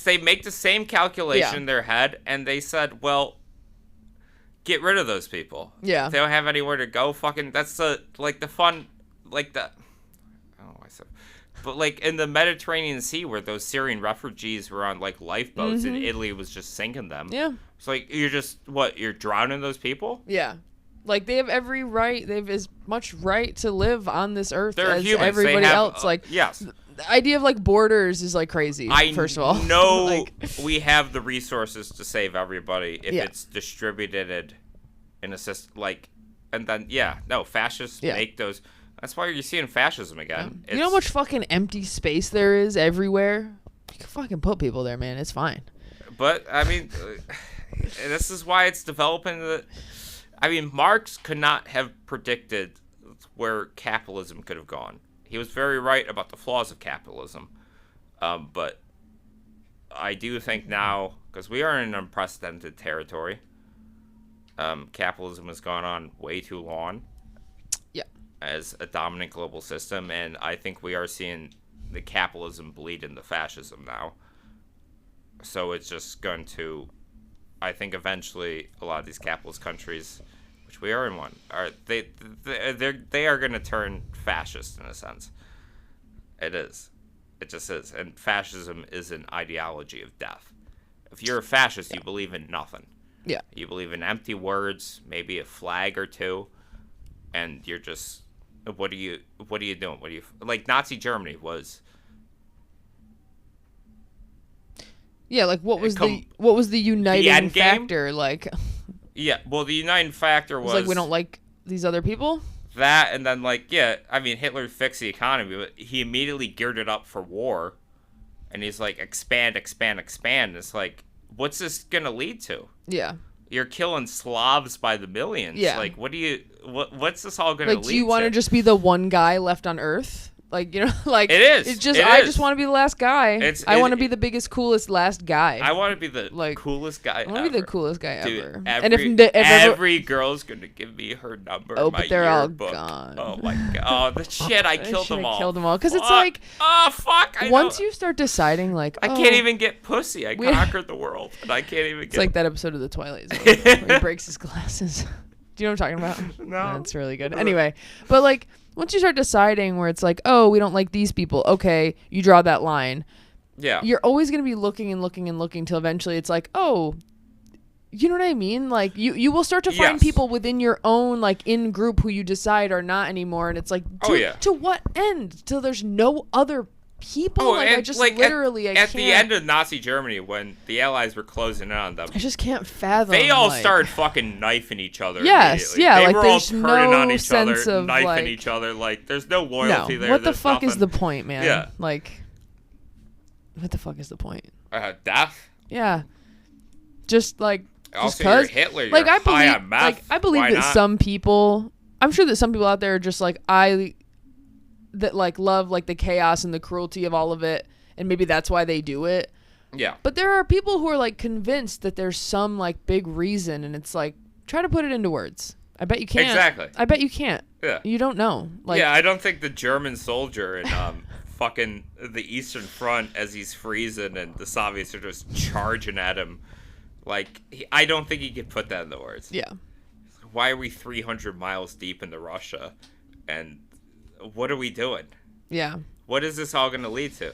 They make the same calculation in their head, and they said, well, get rid of those people. Yeah. If they don't have anywhere to go, fucking, that's the fun, like the, I don't know why I said, but like in the Mediterranean Sea where those Syrian refugees were on like lifeboats and Italy was just sinking them. Yeah. It's like, you're drowning those people? Yeah. Like, they have every right, they have as much right to live on this earth as humans. everybody else. Like, yes. The idea of like borders is like crazy. First of all, I know like, we have the resources to save everybody if Yeah. it's distributed in a system. Like, and then fascists make those. That's why you're seeing fascism again. you know how much fucking empty space there is everywhere? You can fucking put people there, man. It's fine. But I mean, this is why it's developing. I mean, Marx could not have predicted where capitalism could have gone. He was very right about the flaws of capitalism. But I do think now, because we are in an unprecedented territory, capitalism has gone on way too long as a dominant global system, and I think we are seeing the capitalism bleed into fascism now. So it's just going to, I think eventually a lot of these capitalist countries, which we are in one, they are going to turn fascist in a sense. It is. It just is. And fascism is an ideology of death. If you're a fascist, you believe in nothing. Yeah. You believe in empty words, maybe a flag or two, and you're just, what are you doing? Like Nazi Germany was. Yeah, like what was the uniting factor? Like, yeah, well, the uniting factor was like we don't like these other people. That, and then I mean, Hitler fixed the economy, but he immediately geared it up for war, and he's like, expand. It's like, what's this gonna lead to? Yeah. You're killing Slavs by the millions. Yeah. Like, what's this all gonna lead to? Do you want to just be the one guy left on Earth? Like, you know, like it is. I just want to be the last guy. I want to be the biggest, coolest last guy. I want to be the coolest guy. I want to be the coolest guy Dude, ever. And every girl's gonna give me her number. Oh, in my but they're yearbook. all gone. Oh my god! Oh, the shit! I killed them all. Killed them all because it's like, oh fuck! Once you start deciding, like, I can't even get pussy. I conquered the world, and I can't even. It's like that episode of The Twilight Zone where he breaks his glasses. Do you know what I'm talking about? No. That's really good. Anyway, but like, once you start deciding where it's like, oh, we don't like these people. Okay, you draw that line. Yeah. You're always going to be looking and looking and looking till eventually it's like, oh, you know what I mean? Like, you will start to find people within your own, like, in group who you decide are not anymore. And it's like, to what end? Till there's no other people? Like, I just literally, I can't. At the end of Nazi Germany, when the Allies were closing in on them, I just can't fathom. They all started fucking knifing each other. Yes, yeah. They like, were there's all turning no on each sense other, of, knifing like, each other. Like, there's no loyalty there. What the fuck nothing. is the point, man? Yeah. Like, what the fuck is the point? Death? Yeah. Just, like, also, you're Hitler. Like, you're high on meth. I believe that some people, I'm sure that some people out there are just like, that like love like the chaos and the cruelty of all of it, and maybe that's why they do it. Yeah. But there are people who are like convinced that there's some like big reason, and it's like, try to put it into words. I bet you can't. Exactly. I bet you can't. Yeah. You don't know. Like, yeah, I don't think the German soldier in fucking the Eastern Front, as he's freezing and the Soviets are just charging at him, like, I don't think he could put that into words. Yeah. Why are we 300 miles deep into Russia, and what are we doing? Yeah. What is this all going to lead to?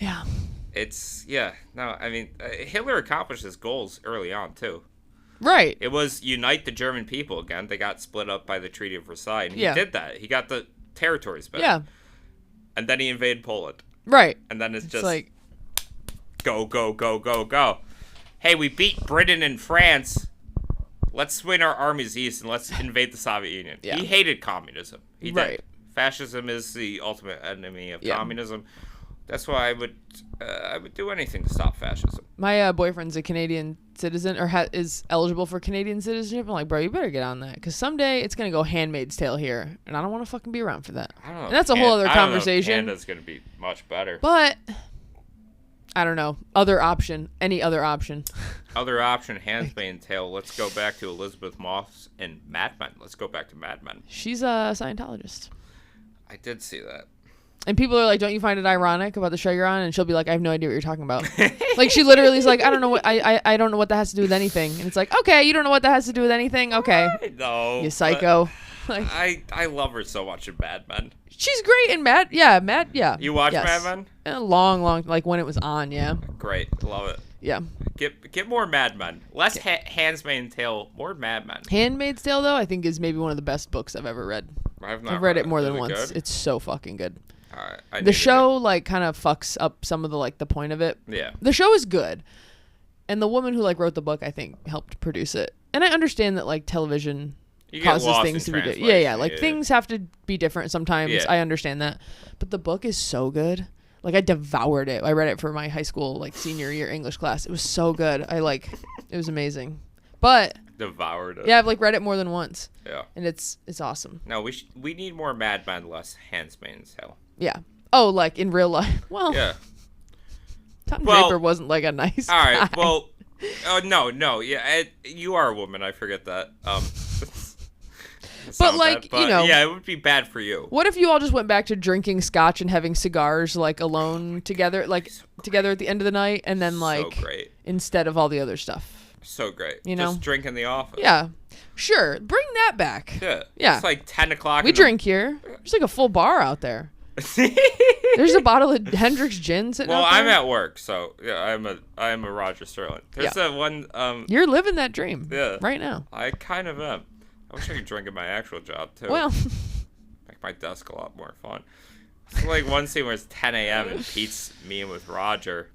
Yeah. I mean, Hitler accomplished his goals early on, too. Right. It was unite the German people again. They got split up by the Treaty of Versailles, and he did that. He got the territories back. Yeah. And then he invaded Poland. Right. And then it's just like, go, go, go, go, go. Hey, we beat Britain and France. Let's swing our armies east and let's invade the Soviet Union. Yeah. He hated communism. He did. Right. Fascism is the ultimate enemy of communism. That's why I would do anything to stop fascism. My boyfriend's a Canadian citizen or is eligible for Canadian citizenship. I'm like, bro, you better get on that because someday it's gonna go Handmaid's Tale here, and I don't want to fucking be around for that. I don't know. And that's a whole other conversation. Canada's gonna be much better. But I don't know. Other option. Any other option. Other option, Handmaid's Tale. Let's go back to Elizabeth Moss and Mad Men. Let's go back to Mad Men. She's a Scientologist. I did see that. And people are like, don't you find it ironic about the show you're on? And she'll be like, I have no idea what you're talking about. Like, she literally is like, I don't know what I don't know what that has to do with anything. And it's like, okay, you don't know what that has to do with anything? Okay. I know. You psycho. Like, I love her so much in Mad Men. she's great in Mad. Yeah, Mad. Yeah. You watch yes. Mad Men? Long, like when it was on, yeah. Great. Love it. Yeah. Get more Mad Men. Less Handmaid's Tale, more Mad Men. Handmaid's Tale, though, I think is maybe one of the best books I've ever read. I've read it more than Is it once. good? It's so fucking good. All right. The show like kind of fucks up some of the like the point of it. Yeah. The show is good, and the woman who like wrote the book I think helped produce it. And I understand that like television causes things to be different. Yeah. Like things have to be different sometimes. Yeah. I understand that, but the book is so good. Like I devoured it. I read it for my high school like senior year English class. It was so good. It was amazing. But devoured it. yeah, I've like read it more than once. Yeah. And it's awesome. No, we need more Mad Men, less Handmaid's Tale. Yeah. Oh, like in real life. Well. Yeah. Tom Draper wasn't like a nice guy. All right. Well. Oh no. Yeah. You are a woman. I forget that. But like bad, but, you know. Yeah, it would be bad for you. What if you all just went back to drinking scotch and having cigars like alone together, like together at the end of the night, and then like so great. Instead of all the other stuff. So great. You know? Just drink in the office. Yeah. Sure. Bring that back. Yeah. Yeah. It's like 10 o'clock. We drink here. There's like a full bar out there. There's a bottle of Hendrick's gin sitting out there. I'm at work, so yeah, I am a Roger Sterling. There's that one. You're living that dream. Yeah. Right now. I kind of am. I wish I could drink at my actual job too. Well. Make my desk a lot more fun. It's like one scene where it's 10 a.m. and Pete's meeting with Roger.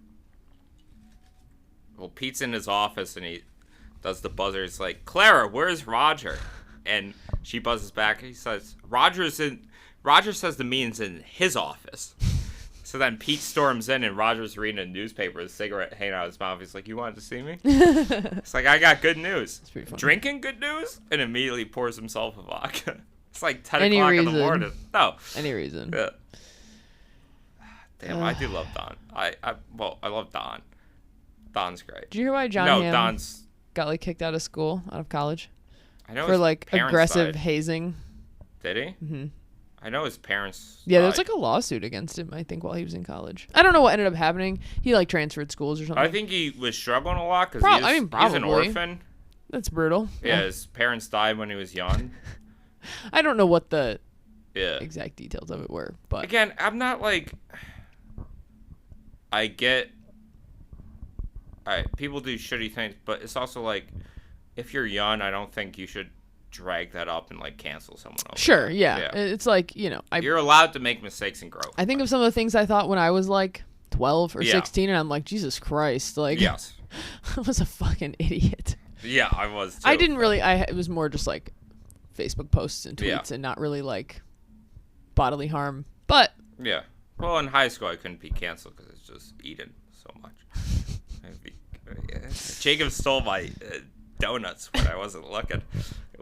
Well, Pete's in his office and he does the buzzer. He's like, Clara, where's Roger? And she buzzes back. And he says, Roger says the meeting's in his office. So then Pete storms in and Roger's reading a newspaper with a cigarette hanging out of his mouth. He's like, you wanted to see me? It's like, I got good news. It's pretty funny. Drinking good news? And immediately pours himself a vodka. It's like 10 Any o'clock reason. in the morning. No. Any reason. Yeah. Damn, I do love Don. I love Don. Don's great. Did you hear why John Hamm Don's... got like kicked out of college? I know for like parents aggressive died. hazing. Did he? Mm-hmm. I know his parents. Yeah, there was like a lawsuit against him, I think, while he was in college. I don't know what ended up happening. He like transferred schools or something. I think he was struggling a lot because he's an probably. orphan. That's brutal. Yeah, his parents died when he was young. I don't know what the Yeah. exact details of it were, but Again, I'm not like. I get. Alright, people do shitty things, but it's also like, if you're young, I don't think you should drag that up and like cancel someone else. sure, yeah. It's like, you know, You're allowed to make mistakes and grow. I think of some of the things I thought when I was like 12 or Yeah. 16, and I'm like, Jesus Christ, like, Yes. I was a fucking idiot. Yeah, I was too. I didn't really. It was more just like Facebook posts and tweets, and not really like bodily harm. But Yeah. Well, in high school, I couldn't be canceled because it's just eating so much. Jacob stole my donuts when I wasn't looking.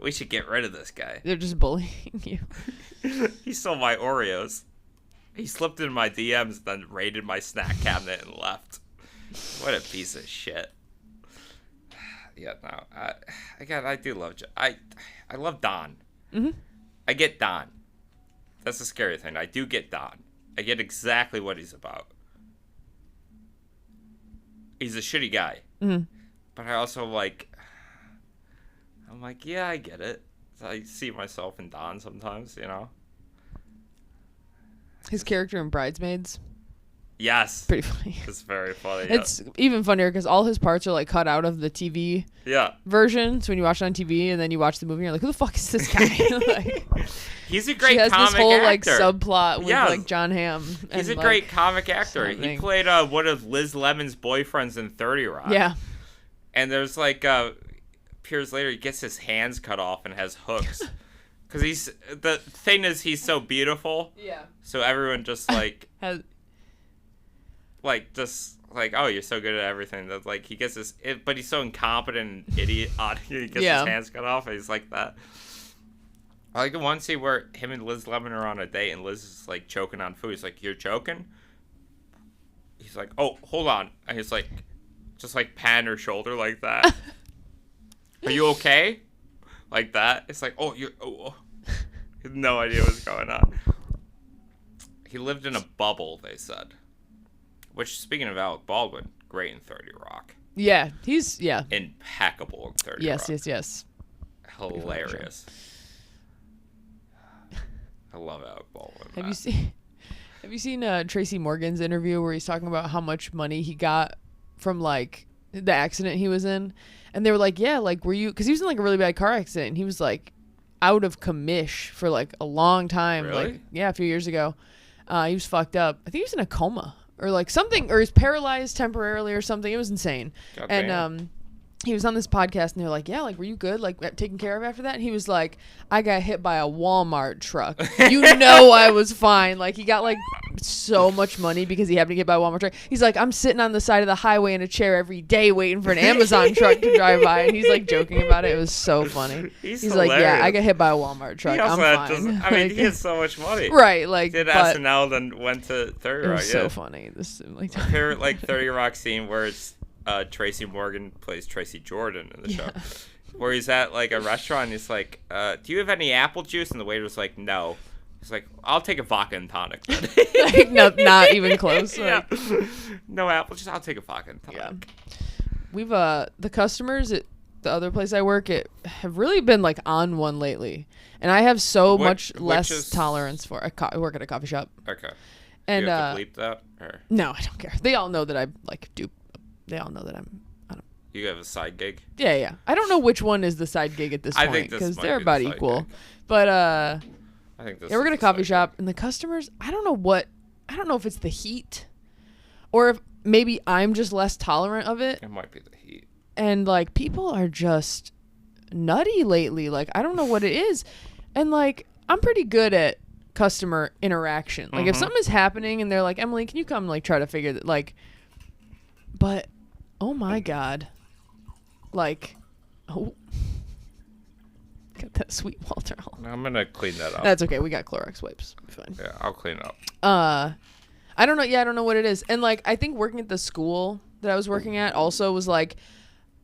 We should get rid of this guy. they're just bullying you. He stole my Oreos. He slipped into my DMs, then raided my snack cabinet and left. What a piece of shit. Yeah, no, I do love. I love Don. Mm-hmm. I get Don. That's the scary thing. I do get Don. I get exactly what he's about. He's a shitty guy. Mm-hmm. But I also I'm like, yeah, I get it. I see myself in Don sometimes, you know? His character in Bridesmaids, Yes. pretty funny. It's very funny. Yeah. It's even funnier because all his parts are like cut out of the TV Yeah. version. So when you watch it on TV and then you watch the movie, you're like, who the fuck is this guy? Like, He's a great she has comic this whole like actor. subplot with Yeah. like John Hamm. He's and, a great comic actor. He something. played one of Liz Lemon's boyfriends in 30 Rock. Yeah. And there's appears later, he gets his hands cut off and has hooks. Because the thing is, he's so beautiful. Yeah. So everyone just like, Has like just like, oh, you're so good at everything. That like he gets but he's so incompetent and idiot. He gets his hands cut off. And he's like that. I like the one scene where him and Liz Lemon are on a date, and Liz is like choking on food. He's like, "You're choking?" He's like, "Oh, hold on." And he's like, just like patting her shoulder like that. Are you okay? Like that. It's like, oh, you're. Oh. He had no idea what's going on. He lived in a bubble, they said. Which, speaking of Alec Baldwin, great in 30 Rock. Yeah, he's impeccable in 30 Rock. Yes. Hilarious. I love Alec Baldwin. Have you seen Tracy Morgan's interview where he's talking about how much money he got from like the accident he was in? And they were like, yeah, like, were you, because he was in like a really bad car accident, and he was like out of commish for like a long time. Really? Like, yeah, a few years ago. He was fucked up. I think he was in a coma or like something, or he's paralyzed temporarily or something. It was insane. God and damn. He was on this podcast, and they're like, yeah, like, were you good, like, taken care of after that? And he was like, I got hit by a Walmart truck. You know I was fine. Like, he got, like, so much money because he happened to get by a Walmart truck. He's like, I'm sitting on the side of the highway in a chair every day waiting for an Amazon truck to drive by. And he's, like, joking about it. It was so funny. He's like, yeah, I got hit by a Walmart truck. I'm fine. He has so much money. Right, like, did SNL, then went to 30 Rock. It was so funny. This, like, my favorite, like, 30 Rock scene where it's Tracy Morgan plays Tracy Jordan in the show, where he's at like a restaurant. And he's like, "Do you have any apple juice?" And the waiter's like, "No." He's like, "I'll take a vodka and tonic." Like, no, not even close. Like, no apple juice. I'll take a vodka and tonic. Yeah. We've the customers at the other place I work at have really been like on one lately, and I have so much less tolerance for. I work at a coffee shop. Okay. And you have to bleep that? Or? No, I don't care. They all know that I like do. They all know that I don't. You have a side gig? Yeah. I don't know which one is the side gig at this point because they're about equal. Gig. But I think this. Yeah, we're gonna coffee shop, and the customers. I don't know if it's the heat, or if maybe I'm just less tolerant of it. It might be the heat. And like people are just nutty lately. Like I don't know what it is, and like I'm pretty good at customer interaction. Like if something is happening and they're like, Emily, can you come like try to figure that like. But, oh my God, like, oh, got that sweet Walter. I'm gonna clean that up. That's okay. We got Clorox wipes. Fine. Yeah, I'll clean it up. I don't know. Yeah, I don't know what it is. And like, I think working at the school that I was working at also was like,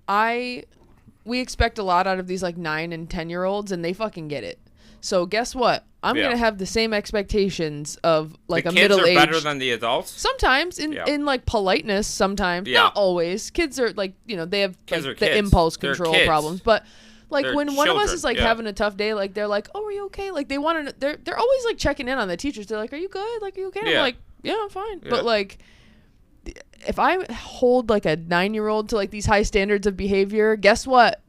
we expect a lot out of these like 9 and 10-year-olds, and they fucking get it. So guess what? I'm gonna have the same expectations of like a middle-aged. The kids are better than the adults. Sometimes in like politeness. Sometimes not always. Kids are like they have like, the impulse control problems. But like when one of us is like having a tough day, like they're like, "Oh, are you okay?" Like they want to. They're always like checking in on the teachers. They're like, "Are you good? Like, are you okay?" I'm like, "Yeah, I'm fine." Yeah. But like, if I hold like a 9-year-old to like these high standards of behavior, guess what?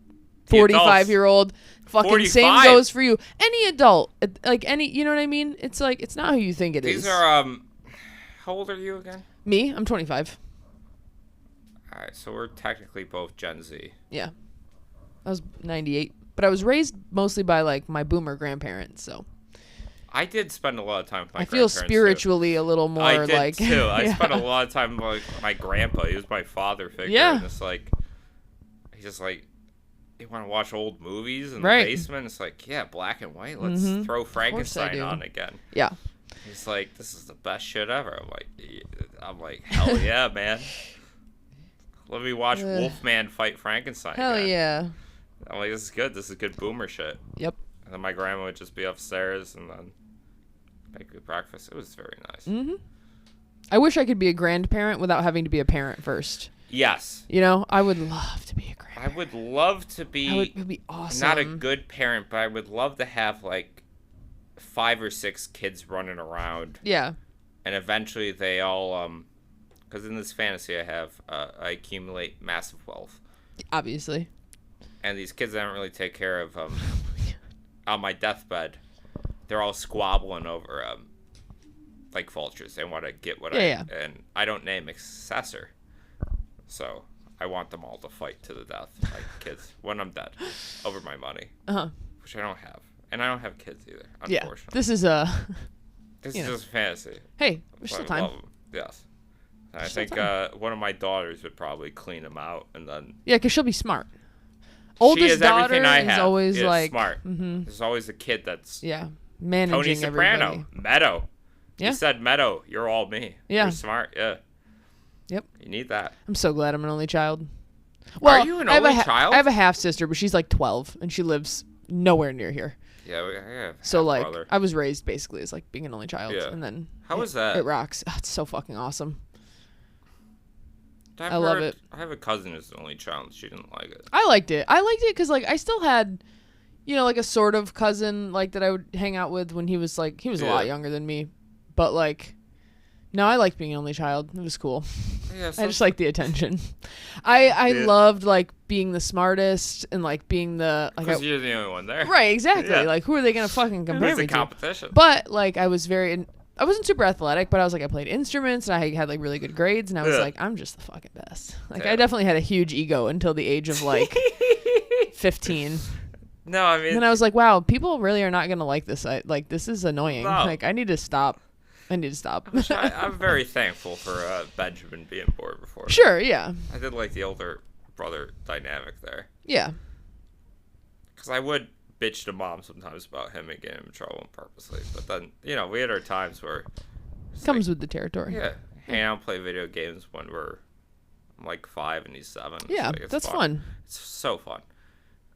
45-year-old. Fucking 45. Same goes for you. Any adult, like any, you know what I mean? It's like it's not who you think it is. These are how old are you again? Me, I'm 25. All right, so we're technically both Gen Z. Yeah, I was 98, but I was raised mostly by like my boomer grandparents. So I did spend a lot of time with my I grandparents. feel spiritually a little more I did like too. I spent a lot of time with my grandpa. He was my father figure. Yeah, and it's like he's just like. You want to watch old movies in the basement? It's like, yeah, black and white. Let's throw Frankenstein on again. Yeah. He's like, this is the best shit ever. I'm like, hell yeah, man. Let me watch Wolfman fight Frankenstein. Hell again. Yeah. I'm like, this is good. This is good boomer shit. Yep. And then my grandma would just be upstairs and then make me breakfast. It was very nice. Mm-hmm. I wish I could be a grandparent without having to be a parent first. Yes. I would love to be a grandparent. I would love to be. It would be awesome. Not a good parent, but I would love to have like 5 or 6 kids running around. Yeah. And eventually they all, because in this fantasy I have, I accumulate massive wealth. Obviously. And these kids I don't really take care of. On my deathbed, they're all squabbling over like vultures. They want to get what and I don't name a successor. So I want them all to fight to the death, like kids, when I'm dead, over my money, which I don't have, and I don't have kids either. Unfortunately, this is this is just fantasy. Hey, there's still time. Yes. I She's think so one of my daughters would probably clean them out, and then Yeah, because she'll be smart. she Oldest is daughter everything I is have. always Is like smart. Mhm. There's always a kid that's Yeah, Tony managing Soprano, everybody. Meadow. Yeah. You said Meadow. You're all me. Yeah. You're smart. Yeah. Yep. You need that. I'm so glad I'm an only child. Well, you an I have only a child? I have a half sister, but she's like 12, and she lives nowhere near here. Yeah. Yeah. So like, brother. I was raised basically as like being an only child, Yeah. and then How was that? It rocks. Oh, it's so fucking awesome. I've I love heard- it. I have a cousin who's the only child. And she didn't like it. I liked it. I liked it because like I still had, like a sort of cousin like that I would hang out with when he was a lot younger than me, but like, no, I liked being an only child. It was cool. Yeah. I just liked the attention. I Yeah. loved like being the smartest and like being the like Because you're the only one there. right, exactly. Yeah. Like who are they gonna fucking compare It's me a to? competition. But like I wasn't super athletic, but I was like I played instruments and I had like really good grades, and I was Yeah. like I'm just the fucking best. Like Yeah. I definitely had a huge ego until the age of like 15. No, I mean. And then I was like, wow, people really are not gonna like this. This is annoying. No. Like I need to stop. I'm very thankful for Benjamin being born before. Sure, yeah, I did like the older brother dynamic there. yeah, Because I would bitch to mom sometimes about him and getting him in trouble purposely. But then, we had our times where. it's comes like, with the territory. Yeah. Hang out and play video games when I'm like 5 and he's 7. Yeah, It's like, it's that's fun. It's so fun.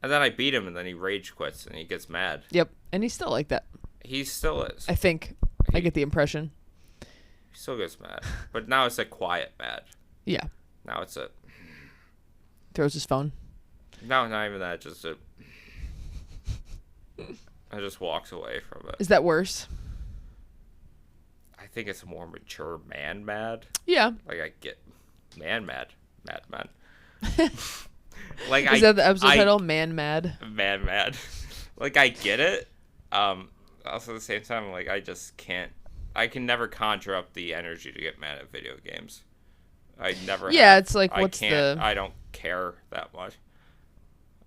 And then I beat him and then he rage quits and he gets mad. Yep, and he's still like that. He still is. I think I get the impression. He still gets mad. But now it's a quiet mad. Yeah, Now it's a. throws his phone. No, not even that. Just a. I just walks away from it. Is that worse? I think it's a more mature man mad. Yeah. Like I get man mad. Mad man. Like Is that the episode title? Man Mad. Man mad. Like I get it. Also at the same time, like I just can't. I can never conjure up the energy to get mad at video games. I never. Yeah, have. it's like, I what's can't. the- I don't care that much.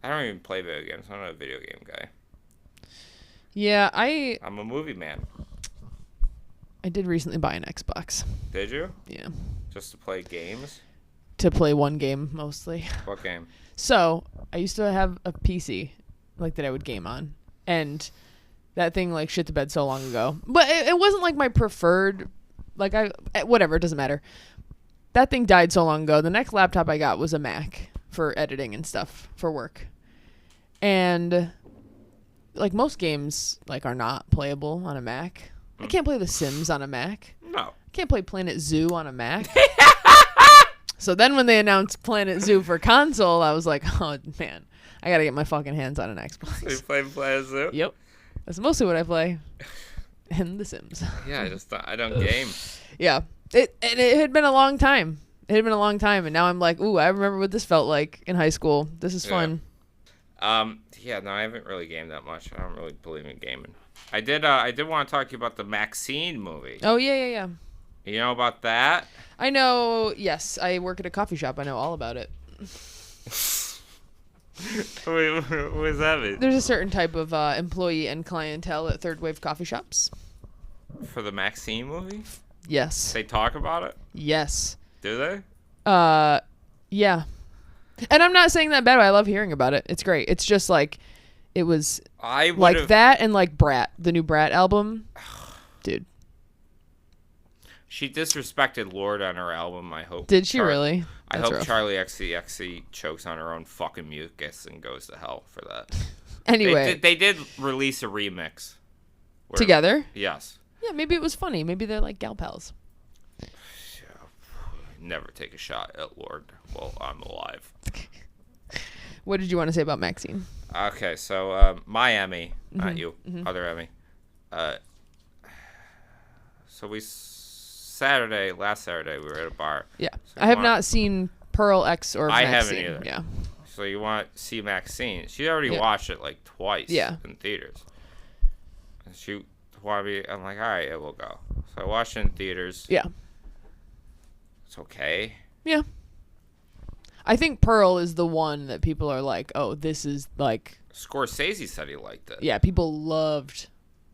I don't even play video games. I'm not a video game guy. Yeah, I'm a movie man. I did recently buy an Xbox. Did you? Yeah. Just to play games? To play one game mostly. What game? So I used to have a PC like that I would game on, and that thing like shit the bed so long ago. But it wasn't like my preferred. Like whatever, it doesn't matter. That thing died so long ago. The next laptop I got was a Mac for editing and stuff for work, and like most games like are not playable on a Mac. I can't play The Sims on a Mac. No. I can't play Planet Zoo on a Mac. So then when they announced Planet Zoo for console, I was like, oh, man, I got to get my fucking hands on an So you Xbox. play Planet Zoo? Yep. That's mostly what I play. And The Sims. Yeah, I don't game. Yeah. It had been a long time. It had been a long time. And now I'm like, ooh, I remember what this felt like in high school. This is fun. Yeah, no, I haven't really gamed that much. I don't really believe in gaming. I did want to talk to you about the Maxine movie. Oh, yeah. You know about that? I know. Yes. I work at a coffee shop. I know all about it. Wait, what does that mean? There's a certain type of employee and clientele at third wave coffee shops. For the Maxine movie? Yes. They talk about it? Yes. Do they? Yeah. And I'm not saying that bad. I love hearing about it. It's great. It's just like, it was I would like that and like Brat, the new Brat album. Dude. She disrespected Lord on her album, I hope. Did she really? I That's hope rough. Charlie XCXC chokes on her own fucking mucus and goes to hell for that. Anyway. They did release a remix. where- Together? Yes. Yeah, maybe it was funny. Maybe they're like gal pals. Never take a shot at Lord while I'm alive. What did you want to say about Maxine? Okay, so my Emmy, not you, other Emmy. So last Saturday, we were at a bar. Yeah. So I have not seen Pearl X or I Maxine. haven't either. Yeah. So you want to see Maxine? She already Yeah. watched it like twice Yeah. in theaters. And she wanted me. I'm like, all right, yeah, we'll go. So I watched it in theaters. Yeah. It's okay. Yeah. I think Pearl is the one that people are like, oh, this is like, Scorsese said he liked it. yeah, people loved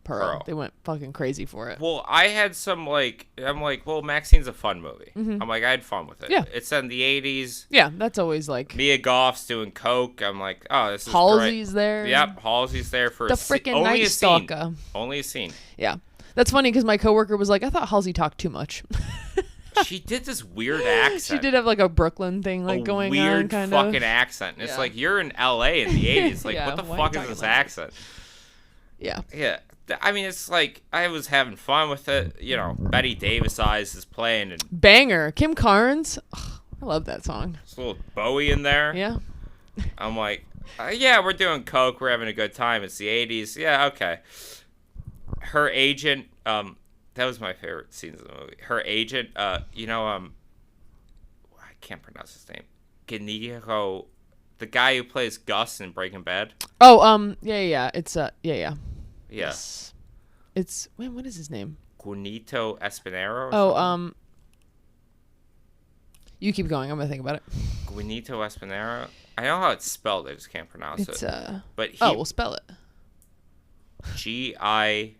Pearl. They went fucking crazy for it. Well, I had some, like, I'm like, well, Maxine's a fun movie. I'm like, I had fun with it. Yeah. It's in the 80s. Yeah, that's always like... Mia Goth's doing coke. I'm like, oh, this is Halsey's great. there. Yep, Halsey's there for The freaking only Night a scene. Stalker. Only a scene. Yeah. That's funny because my coworker was like, I thought Halsey talked too much. She did this weird accent. She did have like a Brooklyn thing like going weird on kind of. fucking accent. It's Yeah. like you're in LA in the 80s. Like Yeah, what the why are fuck you is this talking like accent? Yeah. Yeah. I mean, it's like I was having fun with it. You know, Betty Davis Eyes is playing and Banger. Kim Carnes. Ugh, I love that song. there's a little Bowie in there. Yeah. I'm like, yeah, we're doing coke. We're having a good time. It's the 80s. Yeah, okay. Her agent, that was my favorite scenes of the movie. Her agent, I can't pronounce his name. Gennaro, the guy who plays Gus in Breaking Bad. Oh, yeah. It's yeah. Yeah. Yes. It's what is his name? Guinito Espinero. Oh, you keep going. I'm gonna think about it. Guinito Espinero. I know how it's spelled. I just can't pronounce It's it. But he, we'll spell it. Gianniceaspoita.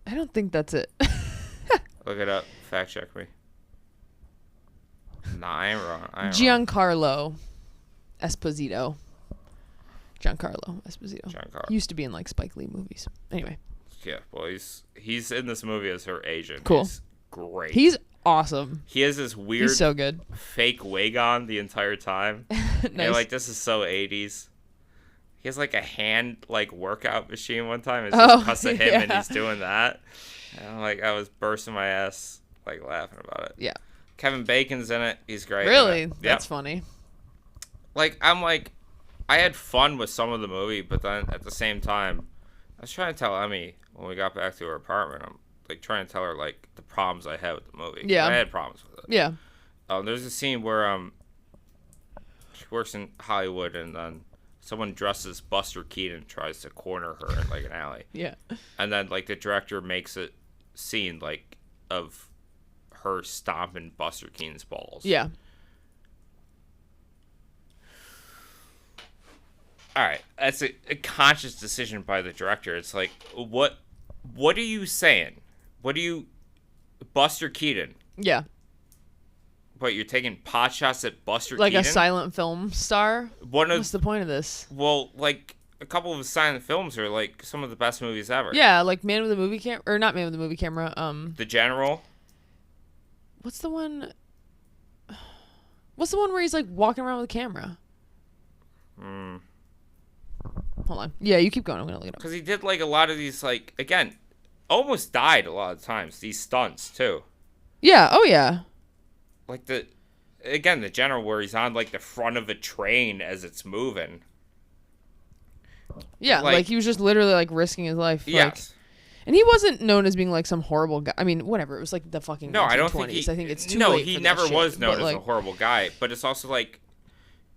I don't think that's it. Look it up. Fact check me. Nah, I ain't wrong. Giancarlo Esposito. Giancarlo Esposito. Giancarlo. He used to be in like Spike Lee movies. Anyway. Yeah, well, he's in this movie as her agent. Cool. He's great. He's awesome. He has this weird He's so good. fake wig on the entire time. Nice. And like, this is so 80s. He has like a hand like workout machine one time. It's just cuss at him and he's doing that. And I'm like, I was bursting my ass like laughing about it. Yeah. Kevin Bacon's in it. He's great. Really? Yep. That's funny. Like, I had fun with some of the movie, but then at the same time, I was trying to tell Emmy when we got back to her apartment, I'm like trying to tell her like the problems I had with the movie. Yeah. I had problems with it. Yeah. There's a scene where she works in Hollywood and then someone dresses Buster Keaton and tries to corner her in like an alley. Yeah. And then like the director makes a scene like of her stomping Buster Keaton's balls. Yeah. All right, that's a conscious decision by the director. It's like, what are you saying? Buster Keaton? Yeah. What, you're taking pot shots at Buster Like Keaton? a silent film star? What's the point of this? Well, like a couple of his silent films are like some of the best movies ever. Yeah, like Man with a Movie Camera, or not Man with a Movie Camera. The General. What's the one? What's the one where he's like walking around with a camera? Hold on. Yeah, you keep going. I'm gonna look it up. Because he did like a lot of these, like, again, almost died a lot of times. These stunts too. Yeah. Oh yeah. Like the General where he's on like the front of a train as it's moving. Yeah, like he was just literally like risking his life. Like, Yes. and he wasn't known as being like some horrible guy. I mean, whatever. It was like the fucking No, I don't 1920s. think I think it's too No, late he for never that was shit, known but, as like, a horrible guy. But it's also like,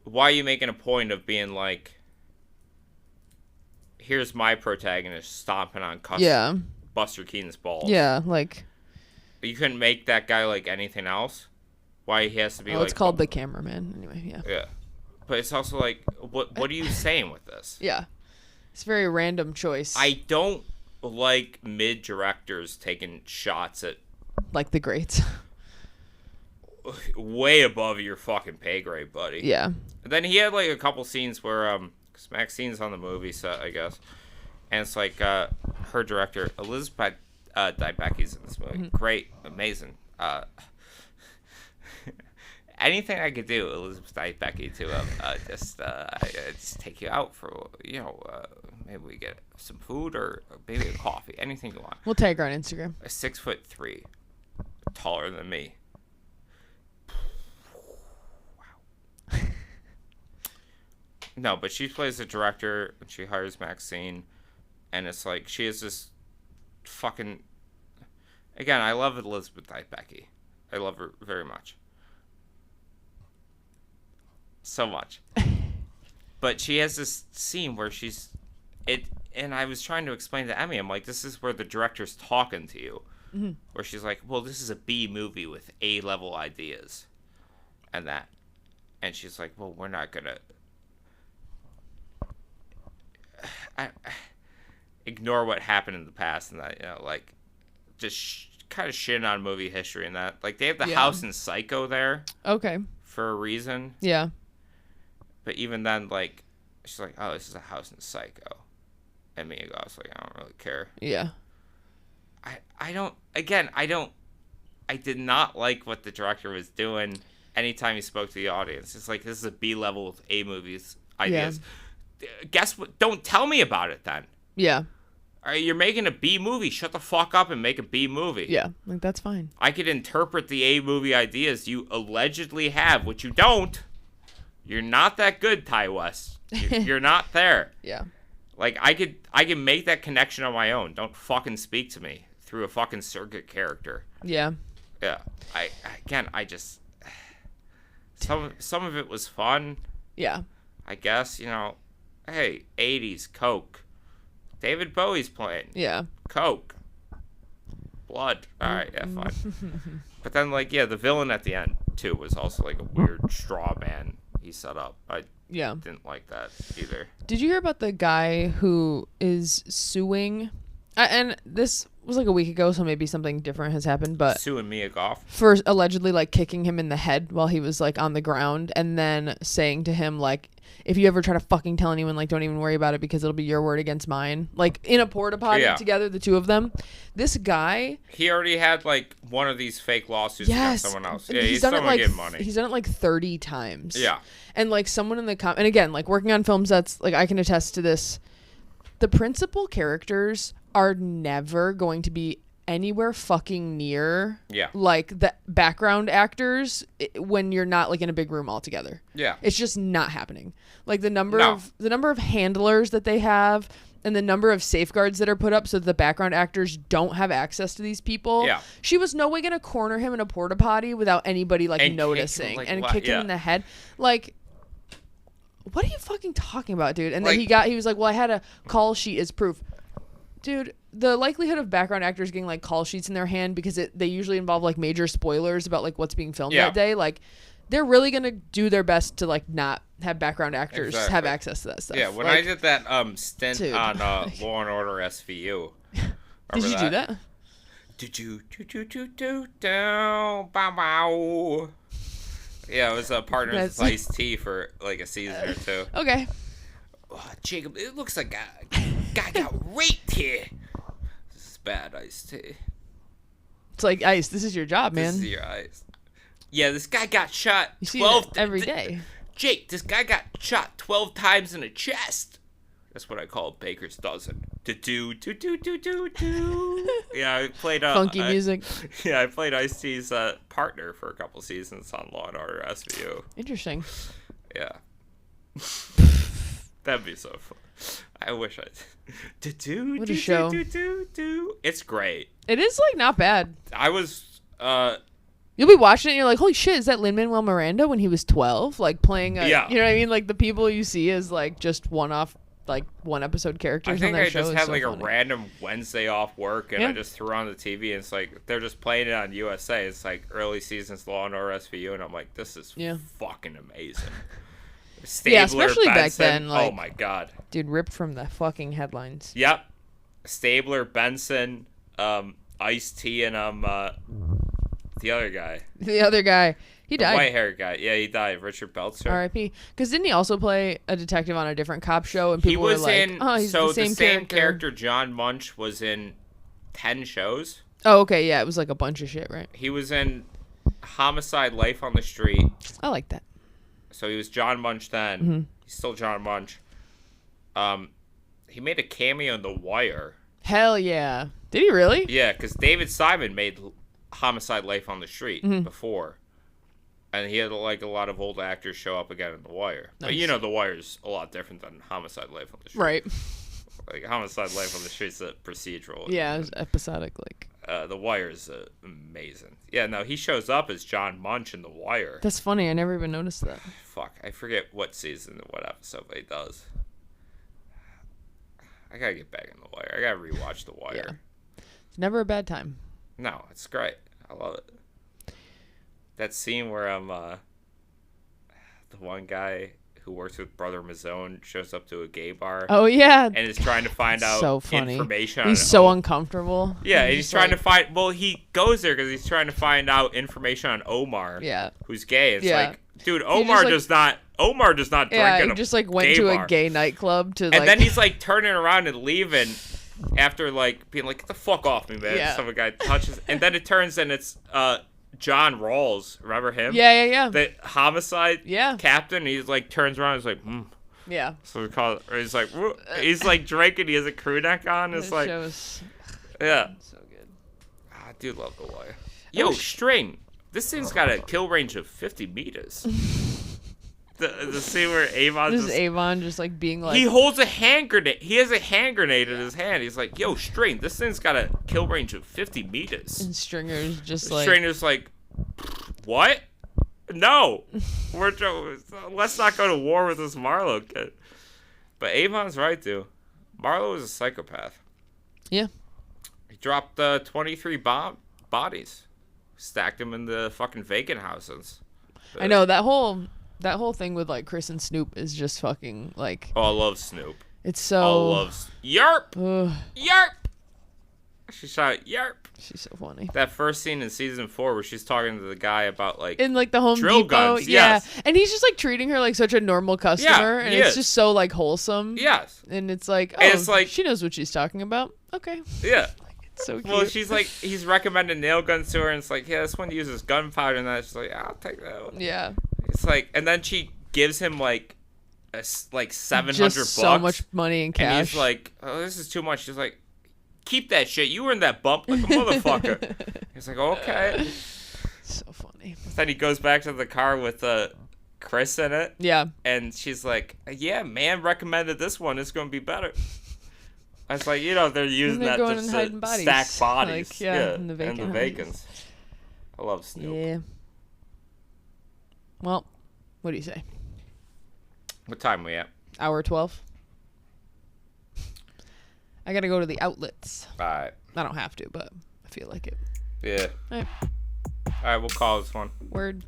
why are you making a point of being like, here's my protagonist stomping on Buster Keaton's balls. Yeah, like. You couldn't make that guy like anything else. Why he has to be Oh, like. it's called The Cameraman. Anyway, yeah. Yeah, but it's also like, what are you saying with this? Yeah, it's a very random choice. I don't like mid directors taking shots at like the greats. way above your fucking pay grade, buddy. Yeah. And then he had like a couple scenes where cause Maxine's on the movie set, I guess, and it's like her director Elizabeth Debicki's in this movie. Mm-hmm. Great, amazing. Anything I could do, Elizabeth Debicki, to just take you out for maybe we get some food or maybe a coffee, anything you want. We'll tag her on Instagram. 6'3", taller than me. Wow. No, but she plays the director and she hires Maxine, and it's like she is this fucking. Again, I love Elizabeth Debicki. I love her very much. So much. But she has this scene where and I was trying to explain to Emmy, I'm like, this is where the director's talking to you. Mm-hmm. Where she's like, well, this is a B movie with A-level ideas. And that. And she's like, well, we're not gonna ignore what happened in the past, and that, like, just kind of shit on movie history and that. Like, they have the house in Psycho there. Okay. For a reason. Yeah. But even then, like, she's like, oh, this is a house in Psycho. And me and I was like, I don't really care. Yeah. I did not like what the director was doing anytime he spoke to the audience. It's like, this is a B-level A-movies ideas. Yeah. Guess what? Don't tell me about it then. Yeah. All right, you're making a B movie. Shut the fuck up and make a B movie. Yeah, like, that's fine. I could interpret the A movie ideas you allegedly have, which you don't. You're not that good, Ty West. You're not there. Yeah. Like, I can make that connection on my own. Don't fucking speak to me through a fucking surrogate character. Yeah. Yeah. I just some of it was fun. Yeah. I guess, hey, 80s Coke. David Bowie's playing. Yeah. Coke. Blood. All right, yeah, fine. But then, like, yeah, the villain at the end too was also like a weird straw man he set up. I didn't like that either. Did you hear about the guy who is suing? And this was like a week ago, so maybe something different has happened. But suing Mia Goff for allegedly like kicking him in the head while he was like on the ground, and then saying to him like, if you ever try to fucking tell anyone, like, don't even worry about it because it'll be your word against mine. Like, in a porta potty together, the two of them. This guy... He already had, like, one of these fake lawsuits against someone else. Yeah, he's done it like, getting money. He's done it, like, 30 times. Yeah. And, like, someone in the... and again, like, working on film sets, like, I can attest to this. The principal characters are never going to be anywhere fucking near like the background actors when you're not like in a big room all together. Yeah. It's just not happening. Like the number of handlers that they have and the number of safeguards that are put up so that the background actors don't have access to these people. Yeah. She was no way going to corner him in a porta potty without anybody like noticing and kick him in the head. Like, what are you fucking talking about, dude? And then he was like, well, I had a call sheet as proof. Dude, the likelihood of background actors getting like call sheets in their hand because they usually involve like major spoilers about like what's being filmed that day, like they're really gonna do their best to like not have background actors have access to that stuff. Yeah, when I did that stint on Law and Order SVU, did you do that? Yeah, it was a partner with Ice-T for like a season or two. Okay. Oh, Jacob, it looks like guy got raped here. This is bad, Ice-T. It's like, Ice, this is your job, man. This is your Ice. Yeah, this guy got shot 12 every day. Jake, this guy got shot 12 times in the chest. That's what I call a baker's dozen. Do. Yeah, I played funky music. Yeah, I played Ice-T's partner for a couple seasons on Law and Order SVU. Interesting. Yeah. That'd be so fun. I wish I did. What a show. It's great. It is like not bad. I was You'll be watching it and you're like, holy shit, is that Lin-Manuel Miranda when he was 12? Like playing you know what I mean? Like the people you see as like just one-off like one episode characters on that show. I just had so like funny. a random Wednesday off work and I just threw on the TV and it's like they're just playing it on USA. It's like early seasons Law and Order SVU and I'm like, this is fucking amazing. Stabler, especially Benson. Back then. Like, oh my god, dude, ripped from the fucking headlines. Yep, Stabler, Benson, Ice-T, and the other guy. The other guy, he died. White-haired guy, yeah, he died. Richard Belzer. R.I.P. Because didn't he also play a detective on a different cop show? And people were like, "Oh, he's the same character. John Munch was in 10 shows. Oh, okay, yeah, it was like a bunch of shit, right? He was in Homicide: Life on the Street. I like that. So he was John Munch then. Mm-hmm. He's still John Munch. He made a cameo in The Wire. Hell yeah. Did he really? Yeah, because David Simon made Homicide: Life on the Street before. And he had like a lot of old actors show up again in The Wire. Nice. But you know The Wire's a lot different than Homicide: Life on the Street. Right. Like Homicide: Life on the Street's a procedural. Yeah, it was episodic. Like The Wire's amazing. Yeah, no, he shows up as John Munch in The Wire. That's funny. I never even noticed that. Fuck, I forget what season and what episode he does. I gotta get back in The Wire. I gotta rewatch The Wire. Yeah. It's never a bad time. No, it's great. I love it. That scene where the one guy who works with Brother Mazzone shows up to a gay bar Oh yeah. and is trying to find out So funny. information. He's on so uncomfortable. Yeah, he's just trying like- to find. Well, he goes there because he's trying to find out information on Omar. Yeah. Who's gay? It's Yeah. like, dude, just, Omar like- does not. Omar does not drink Yeah, at he a just like went gay to bar. a gay nightclub to And like. then he's like turning around and leaving after like being like, "Get the fuck off me, man!" Yeah. Some guy touches, and then it turns and it's John Rawls. Remember him? yeah. The homicide Yeah. captain. He's like turns around. He's like, Yeah. So we call it. Or he's like, "Woo." He's like drinking. He has a crew neck on. It's This like, show's yeah. so good. I do love The Wire. Yo, String. This thing's got a kill range of 50 meters. the scene where Avon This just... is Avon just like being like. He holds a hand grenade. He has a hand grenade in his hand. He's like, yo, String, this thing's got a kill range of 50 meters. and Stringer's just like. Stringer's like, what? No. Let's not go to war with this Marlowe kid. But Avon's right, dude. Marlowe is a psychopath. Yeah. He dropped 23 bodies. Stacked them in the fucking vacant houses. I know that whole thing with like Chris and Snoop is just fucking like. Oh, I love Snoop. It's so. I love Yerp! Ugh, Yerp! She shot Yerp. she's so funny. That first scene in season 4 where she's talking to the guy about like In like the Home drill Depot, guns, yeah, yes. and he's just like treating her like such a normal customer, and he it's is. just so like wholesome. yes, And it's like, oh, And it's like- she knows what she's talking about. Okay, yeah. it's so cute. Well, she's like he's recommending nail guns to her, and it's like, yeah, this one uses gunpowder, and that's like, I'll take that one. yeah, It's like, and then she gives him like like $700 just bucks. so much money in And cash. he's like, oh, this is too much. She's like, keep that shit. You earned that bump like a motherfucker. He's like, okay. so funny. Then he goes back to the car with Chris in it. Yeah, And she's like, yeah, man recommended this one. It's going to be better. I was like, you know, they're using they're that going just and to hiding bodies. stack bodies. Like, yeah, in the vacant and the houses. vacants. I love Snoop. yeah. Well, what do you say? What time we at? Hour 12. I gotta go to the outlets. All right. I don't have to, but I feel like it. Yeah. All right. All right, we'll call this one. Word.